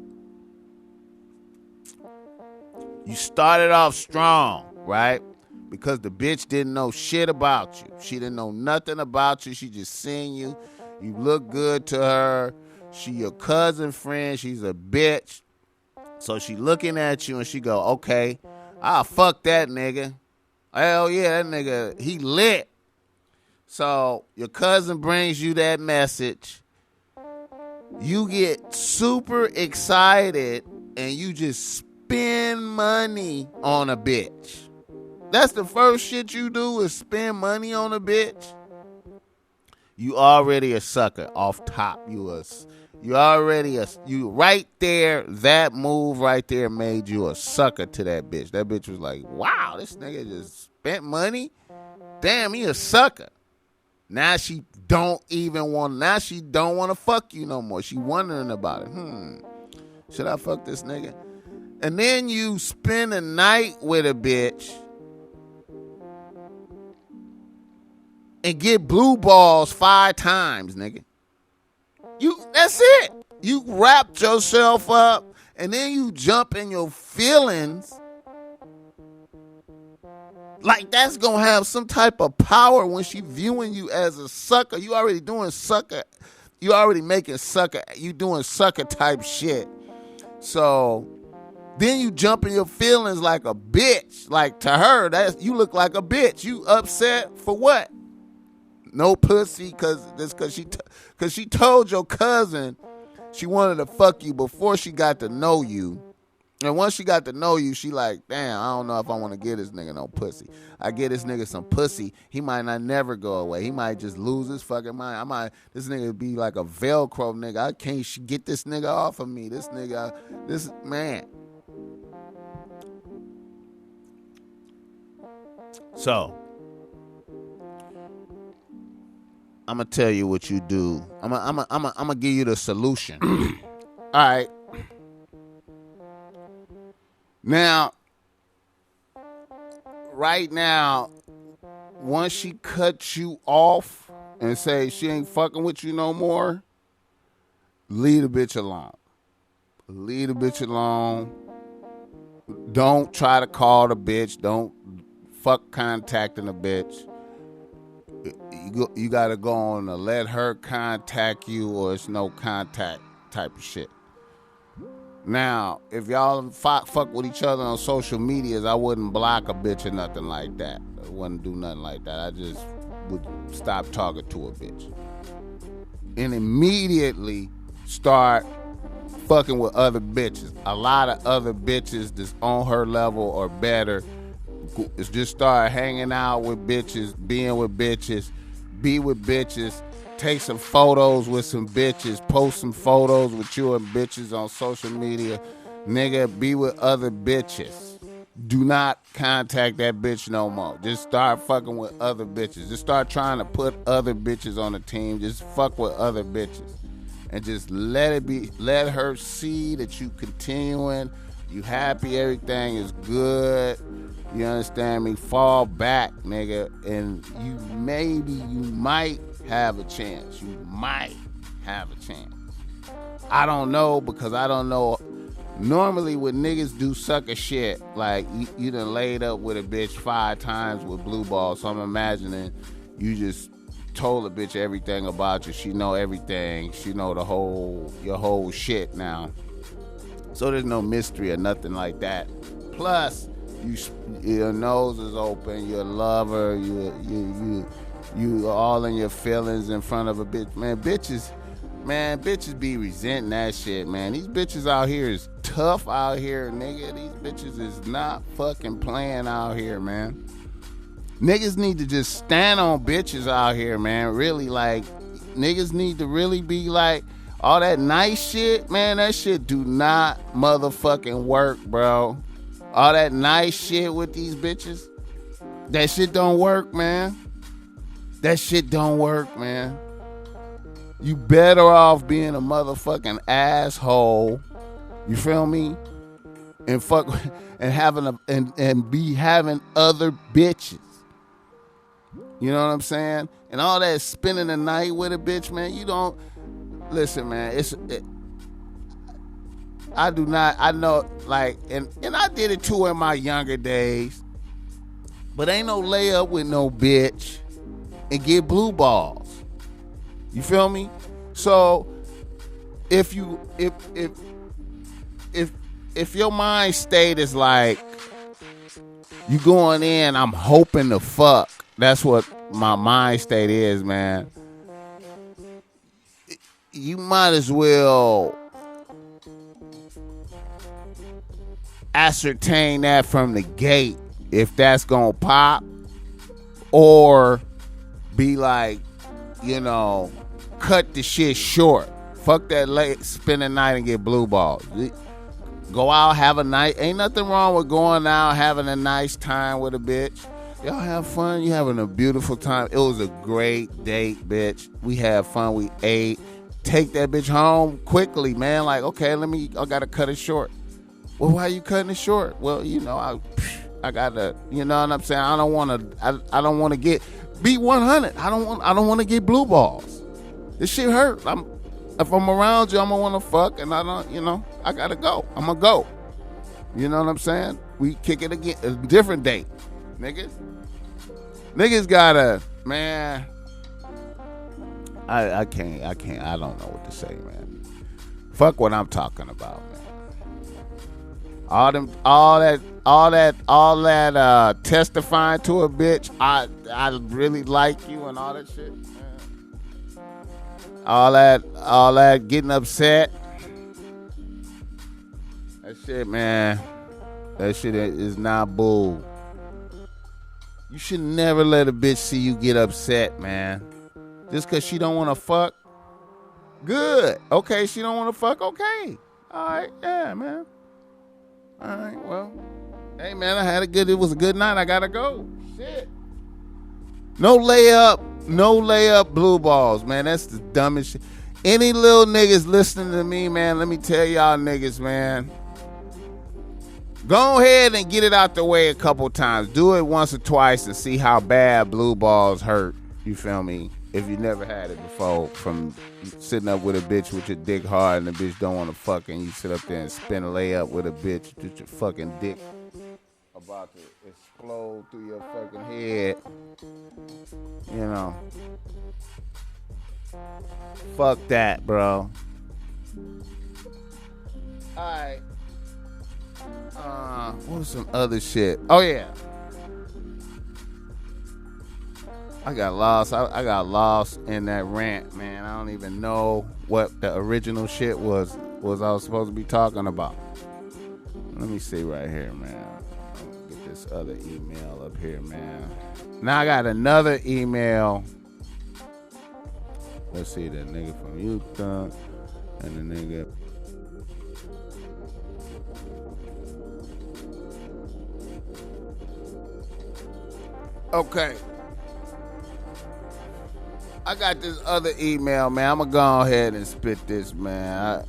You started off strong, right? Because the bitch didn't know shit about you. She didn't know nothing about you. She just seen you. You look good to her. She your cousin friend. She's a bitch. So she looking at you and she go, okay, I'll fuck that nigga. Hell yeah, that nigga, he lit. So your cousin brings you that message. You get super excited and you just spend money on a bitch. That's the first shit you do is spend money on a bitch. You already a sucker off top. You right there. That move right there made you a sucker to that bitch. That bitch was like, wow, this nigga just spent money. Damn, he a sucker. Now she don't want to fuck you no more. She wondering about it. Should I fuck this nigga? And then you spend a night with a bitch and get blue balls 5 times, nigga. That's it. You wrapped yourself up and then you jump in your feelings. Like that's gonna have some type of power when she viewing you as a sucker. You already doing sucker. You already making sucker. You doing sucker type shit. So then you jump in your feelings like a bitch. Like to her, you look like a bitch. You upset for what? No pussy, cause she told your cousin she wanted to fuck you before she got to know you, And once she got to know you, she like, damn, I don't know if I want to get this nigga no pussy. I get this nigga some pussy, he might not never go away. He might just lose his fucking mind. This nigga be like a Velcro nigga. I can't get this nigga off of me. This man. So, I'm gonna tell you what you do. I'm gonna give you the solution. All right. Now, right now, once she cuts you off and say she ain't fucking with you no more, leave the bitch alone. Leave the bitch alone. Don't try to call the bitch. Don't fuck contacting the bitch. You gotta go on to let her contact you, or it's no contact type of shit. Now, if y'all fuck with each other on social medias, I wouldn't block a bitch or nothing like that. I wouldn't do nothing like that. I just would stop talking to a bitch. And immediately start fucking with other bitches. A lot of other bitches that's on her level or better. Just start hanging out with bitches, being with bitches, be with bitches. Take some photos with some bitches. Post some photos with you and bitches on social media. Nigga, be with other bitches. Do not contact that bitch no more. Just start fucking with other bitches. Just start trying to put other bitches on the team. Just fuck with other bitches. And just let her see that you continuing. You happy, everything is good. You understand me? Fall back, nigga. And you might have a chance. You might have a chance. I don't know, because I don't know. Normally when niggas do sucker shit, like you done laid up with a bitch 5 times with blue balls. So I'm imagining you just told a bitch everything about you. She know everything. She know your whole shit now. So there's no mystery or nothing like that. Plus, your nose is open. You're a lover. You all in your feelings in front of a bitch. Man, bitches be resenting that shit, man. These bitches out here is tough out here, nigga. These bitches is not fucking playing out here, man. Niggas need to just stand on bitches out here, man. Really, like, niggas need to really be like, all that nice shit, man, that shit do not motherfucking work, bro. All that nice shit with these bitches, that shit don't work, man. That shit don't work, man. You better off being a motherfucking asshole. You feel me? And fuck and having and be having other bitches. You know what I'm saying? And all that spending the night with a bitch, man. You don't listen, man. I do not. I know, like, and I did it too in my younger days. But ain't no layup with no bitch and get blue balls. You feel me? So if your mind state is like you going in, I'm hoping to fuck. That's what my mind state is, man. You might as well ascertain that from the gate if that's gonna pop, or be like, you know, cut the shit short. Fuck that late, spend the night and get blue balls. Go out, have a night. Ain't nothing wrong with going out, having a nice time with a bitch. Y'all have fun. You having a beautiful time. It was a great date, bitch. We had fun. We ate. Take that bitch home quickly, man. Like, okay, I gotta cut it short. Well, why are you cutting it short? Well, you know, I gotta, you know what I'm saying? I don't want to get, be 100. I don't want to get blue balls. This shit hurt. If I'm around you, I'm gonna want to fuck, and I don't, you know, I gotta go. I'm gonna go. You know what I'm saying? We kick it again. A different date, nigga. Niggas gotta, man. I can't. I don't know what to say, man. Fuck what I'm talking about, man. All that testifying to a bitch, I really like you and all that shit, man. All that getting upset That shit, man. That shit is not bull. You should never let a bitch see you get upset, man. Just because she don't want to fuck. Good. Okay, she don't want to fuck. Okay. All right. Yeah, man. All right. Well. Hey, man, it was a good night. I got to go. Shit. No layup blue balls, man. That's the dumbest shit. Any little niggas listening to me, man, let me tell y'all niggas, man. Go ahead and get it out the way a couple times. Do it once or twice and see how bad blue balls hurt. You feel me? If you never had it before, from sitting up with a bitch with your dick hard and the bitch don't want to fuck, and you sit up there and spin a layup with a bitch with your fucking dick about to explode through your fucking head. You know. Fuck that, bro. Alright. What was some other shit? Oh yeah. I got lost. I got lost in that rant, man. I don't even know what the original shit was I was supposed to be talking about. Let me see right here, man. Get this other email up here, man. Now I got another email. Let's see, the nigga from Utah and the nigga. Okay. I got this other email, man. I'm going to go ahead and spit this, man.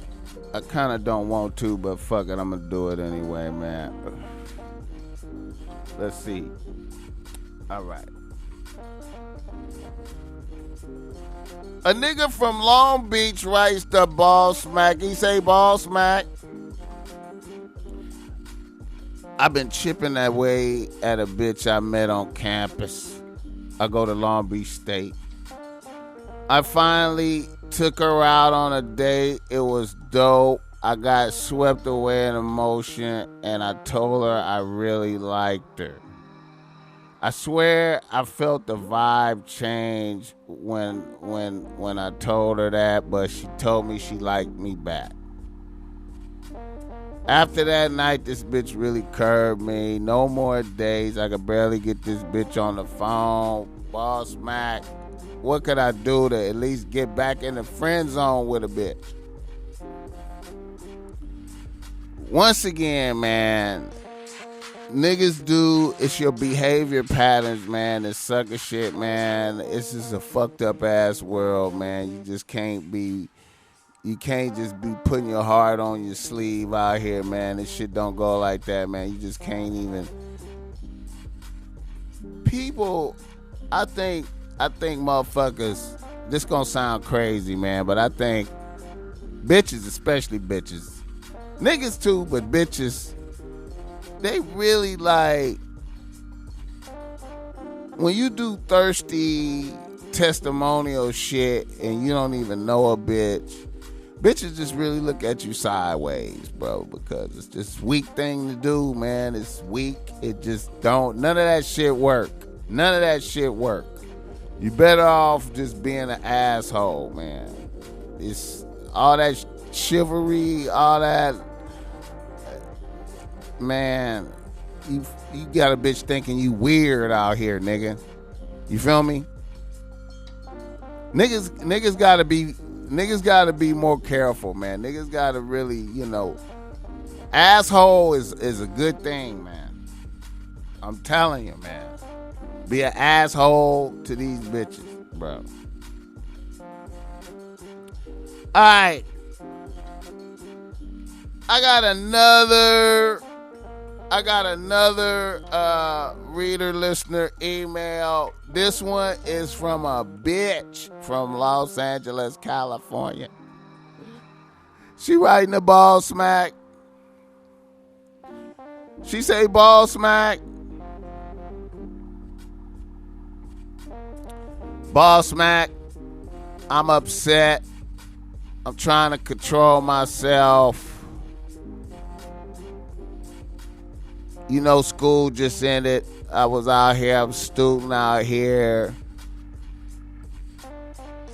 I kind of don't want to, but fuck it. I'm going to do it anyway, man. Let's see. All right. A nigga from Long Beach writes to Bossmack. He say, Bossmack, I've been chipping that way at a bitch I met on campus. I go to Long Beach State. I finally took her out on a date. It was dope. I got swept away in emotion, and I told her I really liked her. I swear I felt the vibe change when I told her that, but she told me she liked me back. After that night, this bitch really curved me. No more days. I could barely get this bitch on the phone. Bossmack, what could I do to at least get back in the friend zone with a bitch? Once again, man, niggas do, it's your behavior patterns, man. This sucker shit, man. It's just a fucked up ass world, man. You just can't be, you can't just be putting your heart on your sleeve out here, man. This shit don't go like that, man. You just can't even. People, I think motherfuckers, this gonna sound crazy, man, but I think bitches, especially bitches, niggas too, but bitches, they really like, when you do thirsty testimonial shit and you don't even know a bitch, bitches just really look at you sideways, bro, because it's just weak thing to do, man. It's weak. It just don't, none of that shit work. None of that shit work. You better off just being an asshole, man. It's all that chivalry, all that, man. You got a bitch thinking you weird out here, nigga. You feel me? Niggas gotta be more careful, man. Niggas gotta really, you know, asshole is a good thing, man. I'm telling you, man. Be an asshole to these bitches, bro. Alright. I got another reader listener email. This one is from a bitch from Los Angeles, California. She writing the Bossmack. She say, Bossmack, I'm upset. I'm trying to control myself. You know, school just ended. I was out here. I'm a student out here.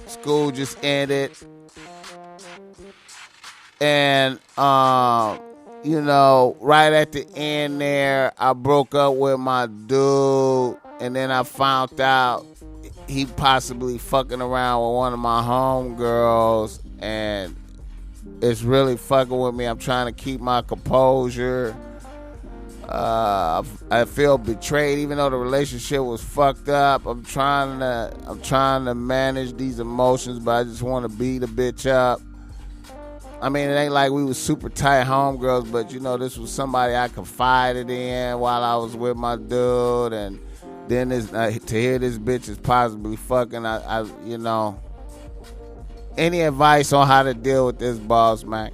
School just ended. And right at the end there, I broke up with my dude, and then I found out he possibly fucking around with one of my homegirls, and it's really fucking with me. I'm trying to keep my composure. I feel betrayed, even though the relationship was fucked up. I'm trying to manage these emotions, but I just want to beat the bitch up. I mean, it ain't like we was super tight homegirls, but this was somebody I confided in while I was with my dude, and then to hear this bitch is possibly fucking, Any advice on how to deal with this, Bossmack?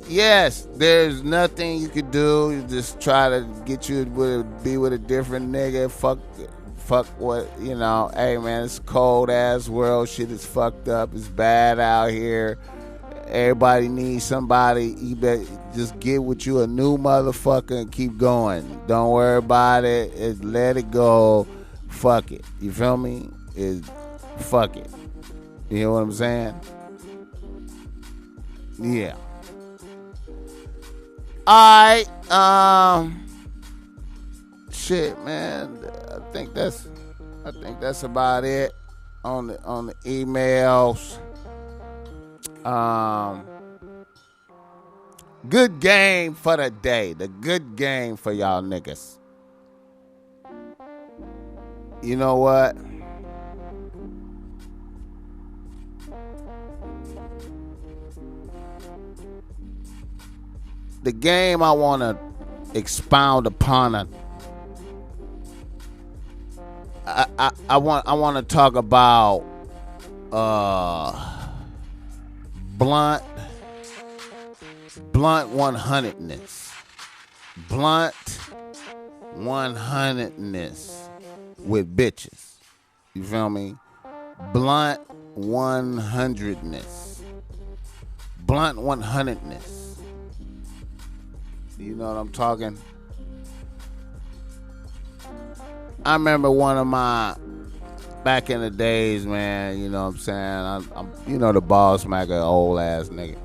Yes, there's nothing you could do. You just try to get you to be with a different nigga. Fuck what, hey man, it's a cold ass world. Shit is fucked up. It's bad out here. Everybody needs somebody. You better just get with you a new motherfucker and keep going. Don't worry about it. Let it go. Fuck it. You feel me? Fuck it. You know what I'm saying? Yeah. Alright. Shit, man. I think that's about it on the emails. Good game for the day. The good game for y'all niggas. You know what? The game I want to expound upon. I want to talk about blunt 100ness. Blunt 100ness with bitches. You feel me? Blunt 100ness. Blunt 100ness. You know what I'm talking? I remember one of my back in the days, man. You know what I'm saying? I'm the Bossmack, old ass nigga.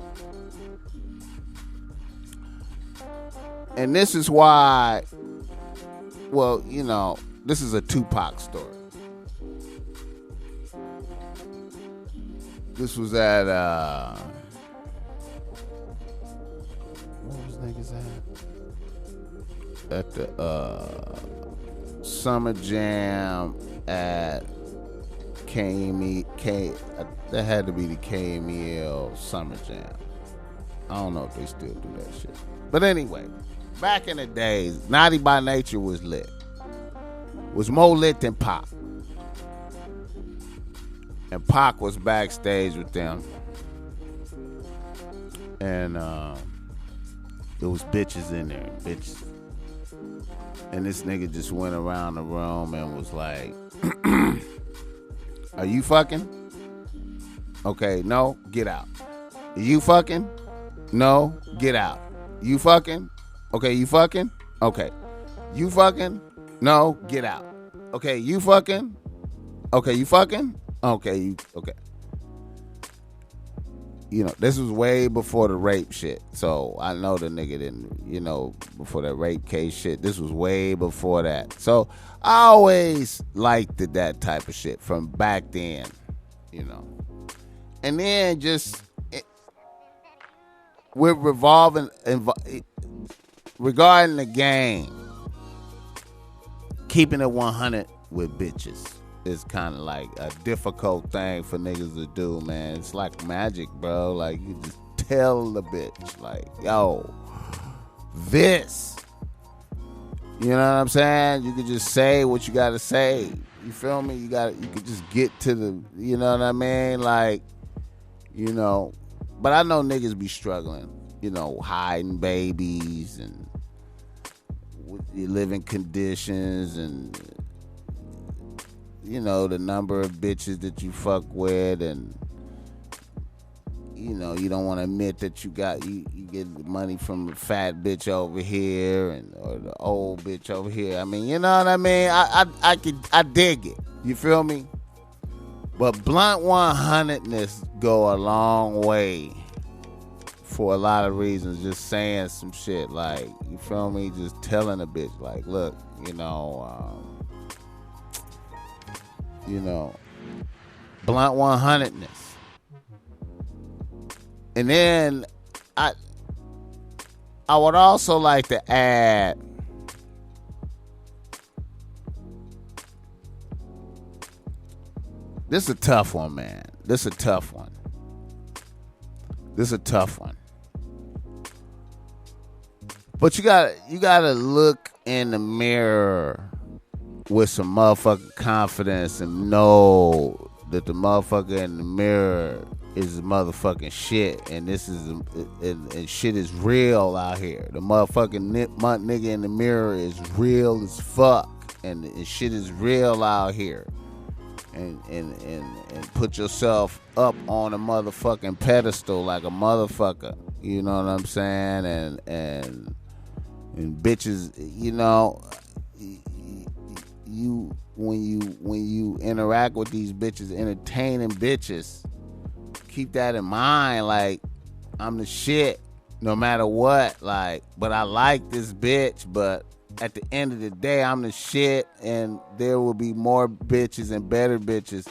And this is why. Well, this is a Tupac story. This was at what was niggas at? At the Summer Jam at that had to be the KMEL Summer Jam. I don't know if they still do that shit. But anyway, back in the days, Naughty by Nature was lit. Was more lit than Pac. And Pac was backstage with them. And there was bitches in there. Bitches. And this nigga just went around the room and was like, are you fucking? Okay, no, get out. Are you fucking? No, get out. You fucking? Okay, you fucking? Okay. You fucking? No, get out. Okay, you fucking? Okay, you fucking? Okay, okay. This was way before the rape shit. So I know the nigga didn't, before that rape case shit. This was way before that. So I always liked that type of shit from back then, And then just with regarding the game, keeping it 100 with bitches is kind of like a difficult thing for niggas to do, man. It's like magic, bro. Like, you just tell the bitch, like, yo, this. You know what I'm saying? You could just say what you gotta say. You feel me? You could just get to the, you know what I mean? Like, but I know niggas be struggling, hiding babies and your living conditions and the number of bitches that you fuck with, and you don't want to admit that you get money from the fat bitch over here or the old bitch over here. I mean, you know what I mean? I dig it. You feel me? But blunt 100ness go a long way for a lot of reasons. Just saying some shit like, you feel me? Just telling a bitch like, look, blunt 100ness. And then I would also like to add, this is a tough one, man. This is a tough one. But you gotta look in the mirror with some motherfucking confidence and know that the motherfucker in the mirror is motherfucking shit, and this is and shit is real out here. The motherfucking nigga in the mirror is real as fuck, and shit is real out here. And put yourself up on a motherfucking pedestal like a motherfucker. You know what I'm saying? And bitches, when you interact with these bitches, entertaining bitches, keep that in mind. Like, I'm the shit no matter what. Like, but I like this bitch, but at the end of the day, I'm the shit, and there will be more bitches and better bitches.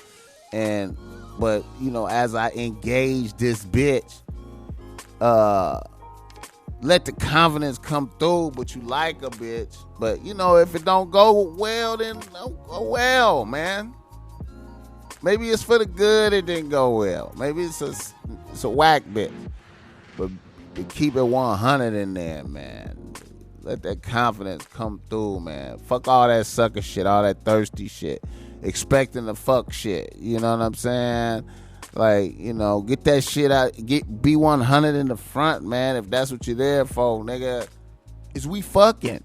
But as I engage this bitch, let the confidence come through. But you like a bitch, but if it don't go well, then don't go well, man. Maybe it's for the good it didn't go well. Maybe it's a whack bitch. But keep it 100 in there, man. Let that confidence come through, man. Fuck all that sucker shit, all that thirsty shit. Expecting the fuck shit. You know what I'm saying? Like, get that shit out. Be 100 in the front, man. If that's what you're there for, nigga. Is we fucking?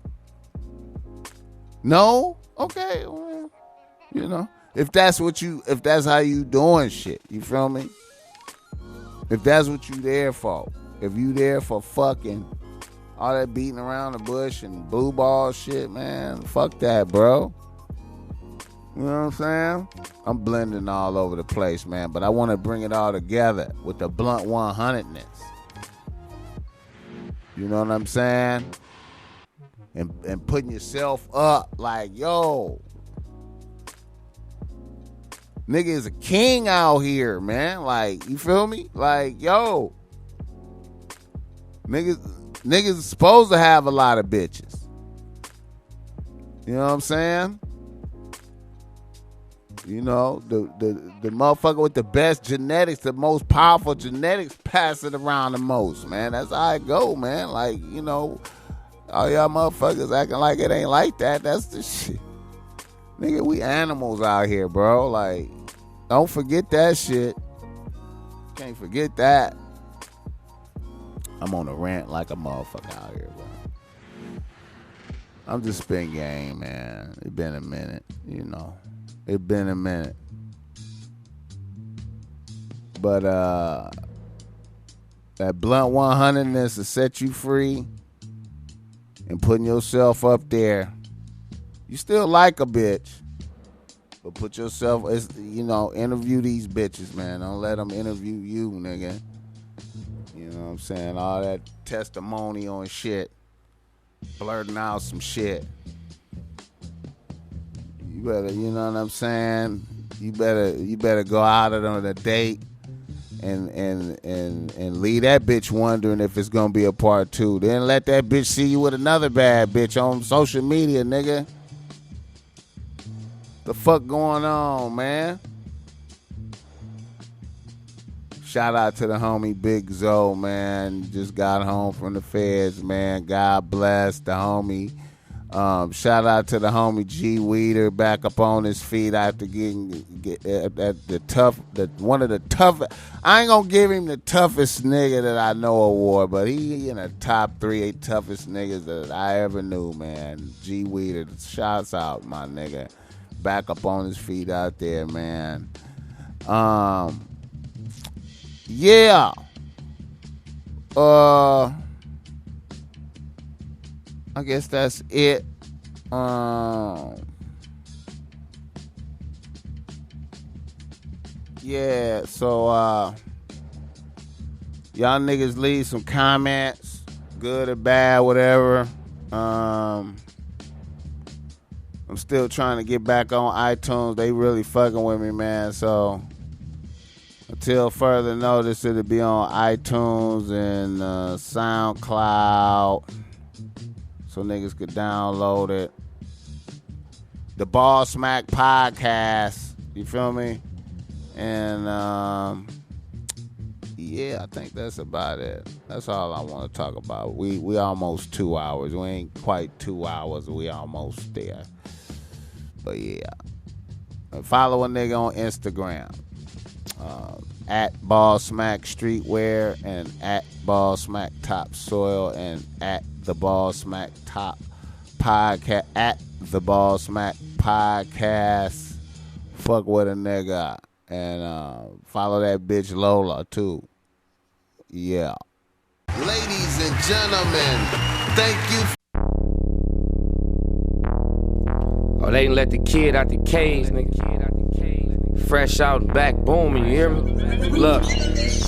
No? Okay. Well, if that's how you doing shit. You feel me? If that's what you there for. If you there for fucking, all that beating around the bush and blue ball shit, man, fuck that, bro. You know what I'm saying? I'm blending all over the place, man, but I want to bring it all together with the blunt 100ness. You know what I'm saying? And putting yourself up like, yo, nigga is a king out here, man. Like, you feel me? Like, yo, niggas are supposed to have a lot of bitches. You know what I'm saying? The motherfucker with the best genetics, the most powerful genetics, pass it around the most, man. That's how it go, man. Like, all y'all motherfuckers acting like it ain't like that. That's the shit. Nigga, we animals out here, bro. Like, don't forget that shit. Can't forget that. I'm on a rant like a motherfucker out here, bro. I'm just spitting game, man. It been a minute, It been a minute. But that blunt 100ness to set you free and putting yourself up there. You still like a bitch, but put yourself, interview these bitches, man. Don't let them interview you, nigga. You know what I'm saying? All that testimonial and shit. Blurting out some shit. You better, you know what I'm saying? You better go out on a date and leave that bitch wondering if it's gonna be a part 2. Then let that bitch see you with another bad bitch on social media, nigga. The fuck going on, man? Shout out to the homie Big Zoe, man. Just got home from the feds, man. God bless the homie. Shout out to the homie G Weeder, back up on his feet after getting one of the toughest. I ain't gonna give him the toughest nigga that I know award, but he in the top 3 toughest niggas that I ever knew, man. G Weeder, shouts out, my nigga. Back up on his feet out there, man. Yeah. I guess that's it. Yeah, so y'all niggas leave some comments, good or bad, whatever. I'm still trying to get back on iTunes. They really fucking with me, man. So until further notice, it'll be on iTunes and SoundCloud, so niggas could download it. The Bossmack podcast, you feel me? And yeah, I think that's about it. That's all I want to talk about. We almost 2 hours. We ain't quite 2 hours. We almost there. But yeah, follow a nigga on Instagram at Bossmack Streetwear and at Bossmack Topsoil and at the Bossmack Top Podcast at the Bossmack Podcast. Fuck with a nigga and follow that bitch Lola too. Yeah. Ladies and gentlemen, thank you. Oh, they didn't let the kid out the cage, nigga. Fresh out and back booming, you hear me? Look,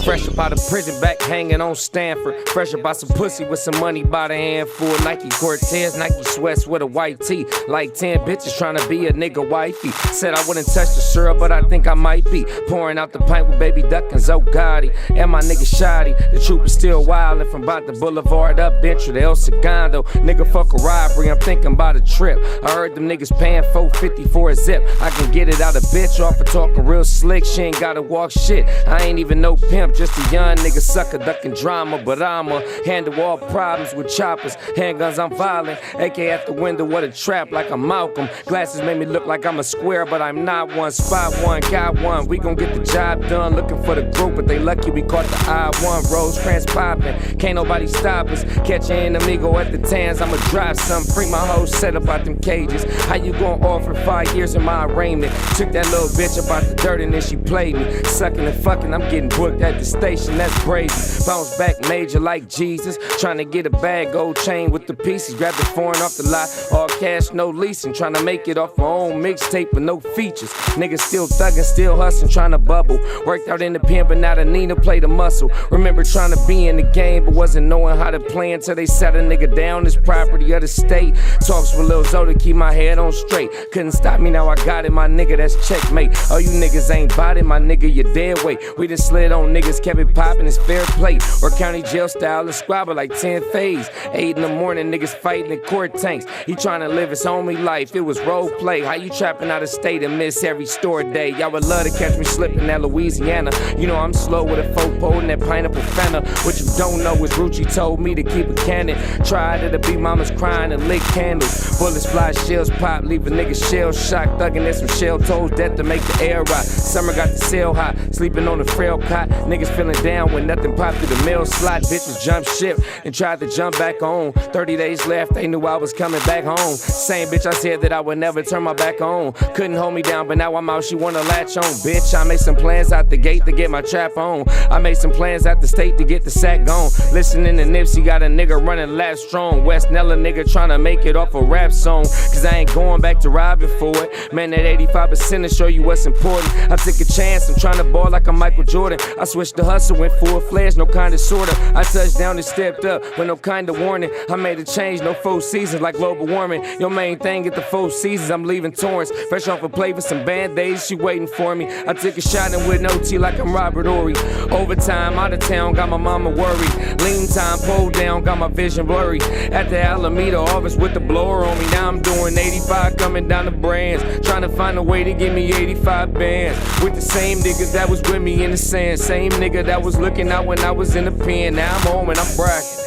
fresh up out of prison, back hanging on Stanford. Fresh up out some pussy with some money by the handful. Nike Cortez, Nike sweats with a white tee. Like 10 bitches trying to be a nigga wifey. Said I wouldn't touch the syrup, but I think I might be. Pouring out the pint with baby duck and Zoe Gotti. And my nigga Shoddy, the troop is still wildin' from about the boulevard up Bentra to El Segundo. Nigga fuck a robbery, I'm thinking about a trip. I heard them niggas paying $450 for a zip. I can get it out of bitch off of talking real slick. She ain't gotta walk shit. I ain't even no pimp, just a young nigga sucker ducking drama. But I'ma handle all problems with choppers. Handguns, I'm violent. AK at the window, what a trap like I'm Malcolm. Glasses make me look like I'm a square, but I'm not one. Spot one, got one. We gon' get the job done. Looking for the group, but they lucky we caught the I-1. Rosecrans poppin', can't nobody stop us. Catch an amigo at the Tans, I'ma drive some. Free my whole set up out them cages. How you gon' offer 5 years in my arraignment? Took that little bitch about the dirt and then she played me. Sucking and fucking, I'm getting booked at the station, that's crazy. Bounce back major like Jesus. Trying to get a bag, gold chain with the pieces. Grab the foreign off the lot, all cash, no leasing. Trying to make it off my own mixtape with no features. Niggas still thugging, still hustling, trying to bubble. Worked out in the pen, but now the Nina play the muscle. Remember trying to be in the game, but wasn't knowing how to play until they sat a nigga down. This property of the state. Talks with Lil Zo to keep my head on straight. Couldn't stop me, now I got it, my nigga, that's checkmate. Oh, you niggas ain't bought it, my nigga, you dead weight. We done slid on niggas, kept it poppin', it's fair play. Or county jail style, and squabble like 10 phase. 8 in the morning, niggas fighting in court tanks. He tryna live his homely life, it was role play. How you trapping out of state and miss every store day? Y'all would love to catch me slipping at Louisiana. You know I'm slow with a faux pole and that pineapple fanta. What you don't know is Rucci told me to keep a cannon. Tried to be mama's crying and lit candles. Bullets fly, shells pop, leave a nigga shell shocked. Thugging in some shell toes, death to make the air rock. Summer got the cell hot, sleeping on the frail cot. Niggas feeling down when nothing popped through the mail slot. Bitches jump ship and tried to jump back on. 30 days left, they knew I was coming back home. Same bitch I said that I would never turn my back on. Couldn't hold me down, but now I'm out, she wanna latch on. Bitch, I made some plans out the gate to get my trap on. I made some plans out the state to get the sack gone. Listening to Nipsey, got a nigga running lap strong. West Nella nigga tryna make it off a rap song. Cause I ain't going back to robbing for it. Man, that 85% to show you what's important. I took a chance, I'm tryna ball like I'm Michael Jordan. I switched the hustle, went full-fledged, no kind of sorta. I touched down and stepped up with no kind of warning. I made a change, no 4 seasons like global warming. Your main thing at the 4 seasons, I'm leaving Torrance. Fresh off a plate with some band-aids, she waiting for me. I took a shot and with no tea like I'm Robert Horry. Overtime, out of town, got my mama worried. Lean time, pull down, got my vision blurry. At the Alameda office with the blower on me. Now I'm doing 85, coming down the brands. Trying to find a way to give me 85 bands. With the same niggas that was with me in the sand. Same nigga that was looking out when I was in the pen. Now I'm home and I'm bracking.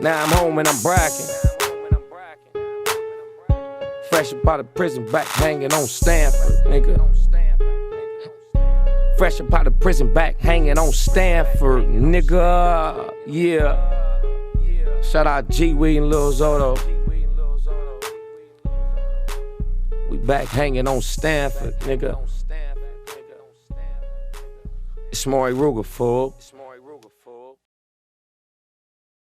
Now I'm home and I'm bracking. Fresh up out of prison, back hanging on Stanford, nigga. Fresh up out of prison, back hanging on Stanford, nigga. Yeah. Shout out G-Weed and Lil Zoto. We back hanging on Stanford, nigga. It's Maury Ruger, fool.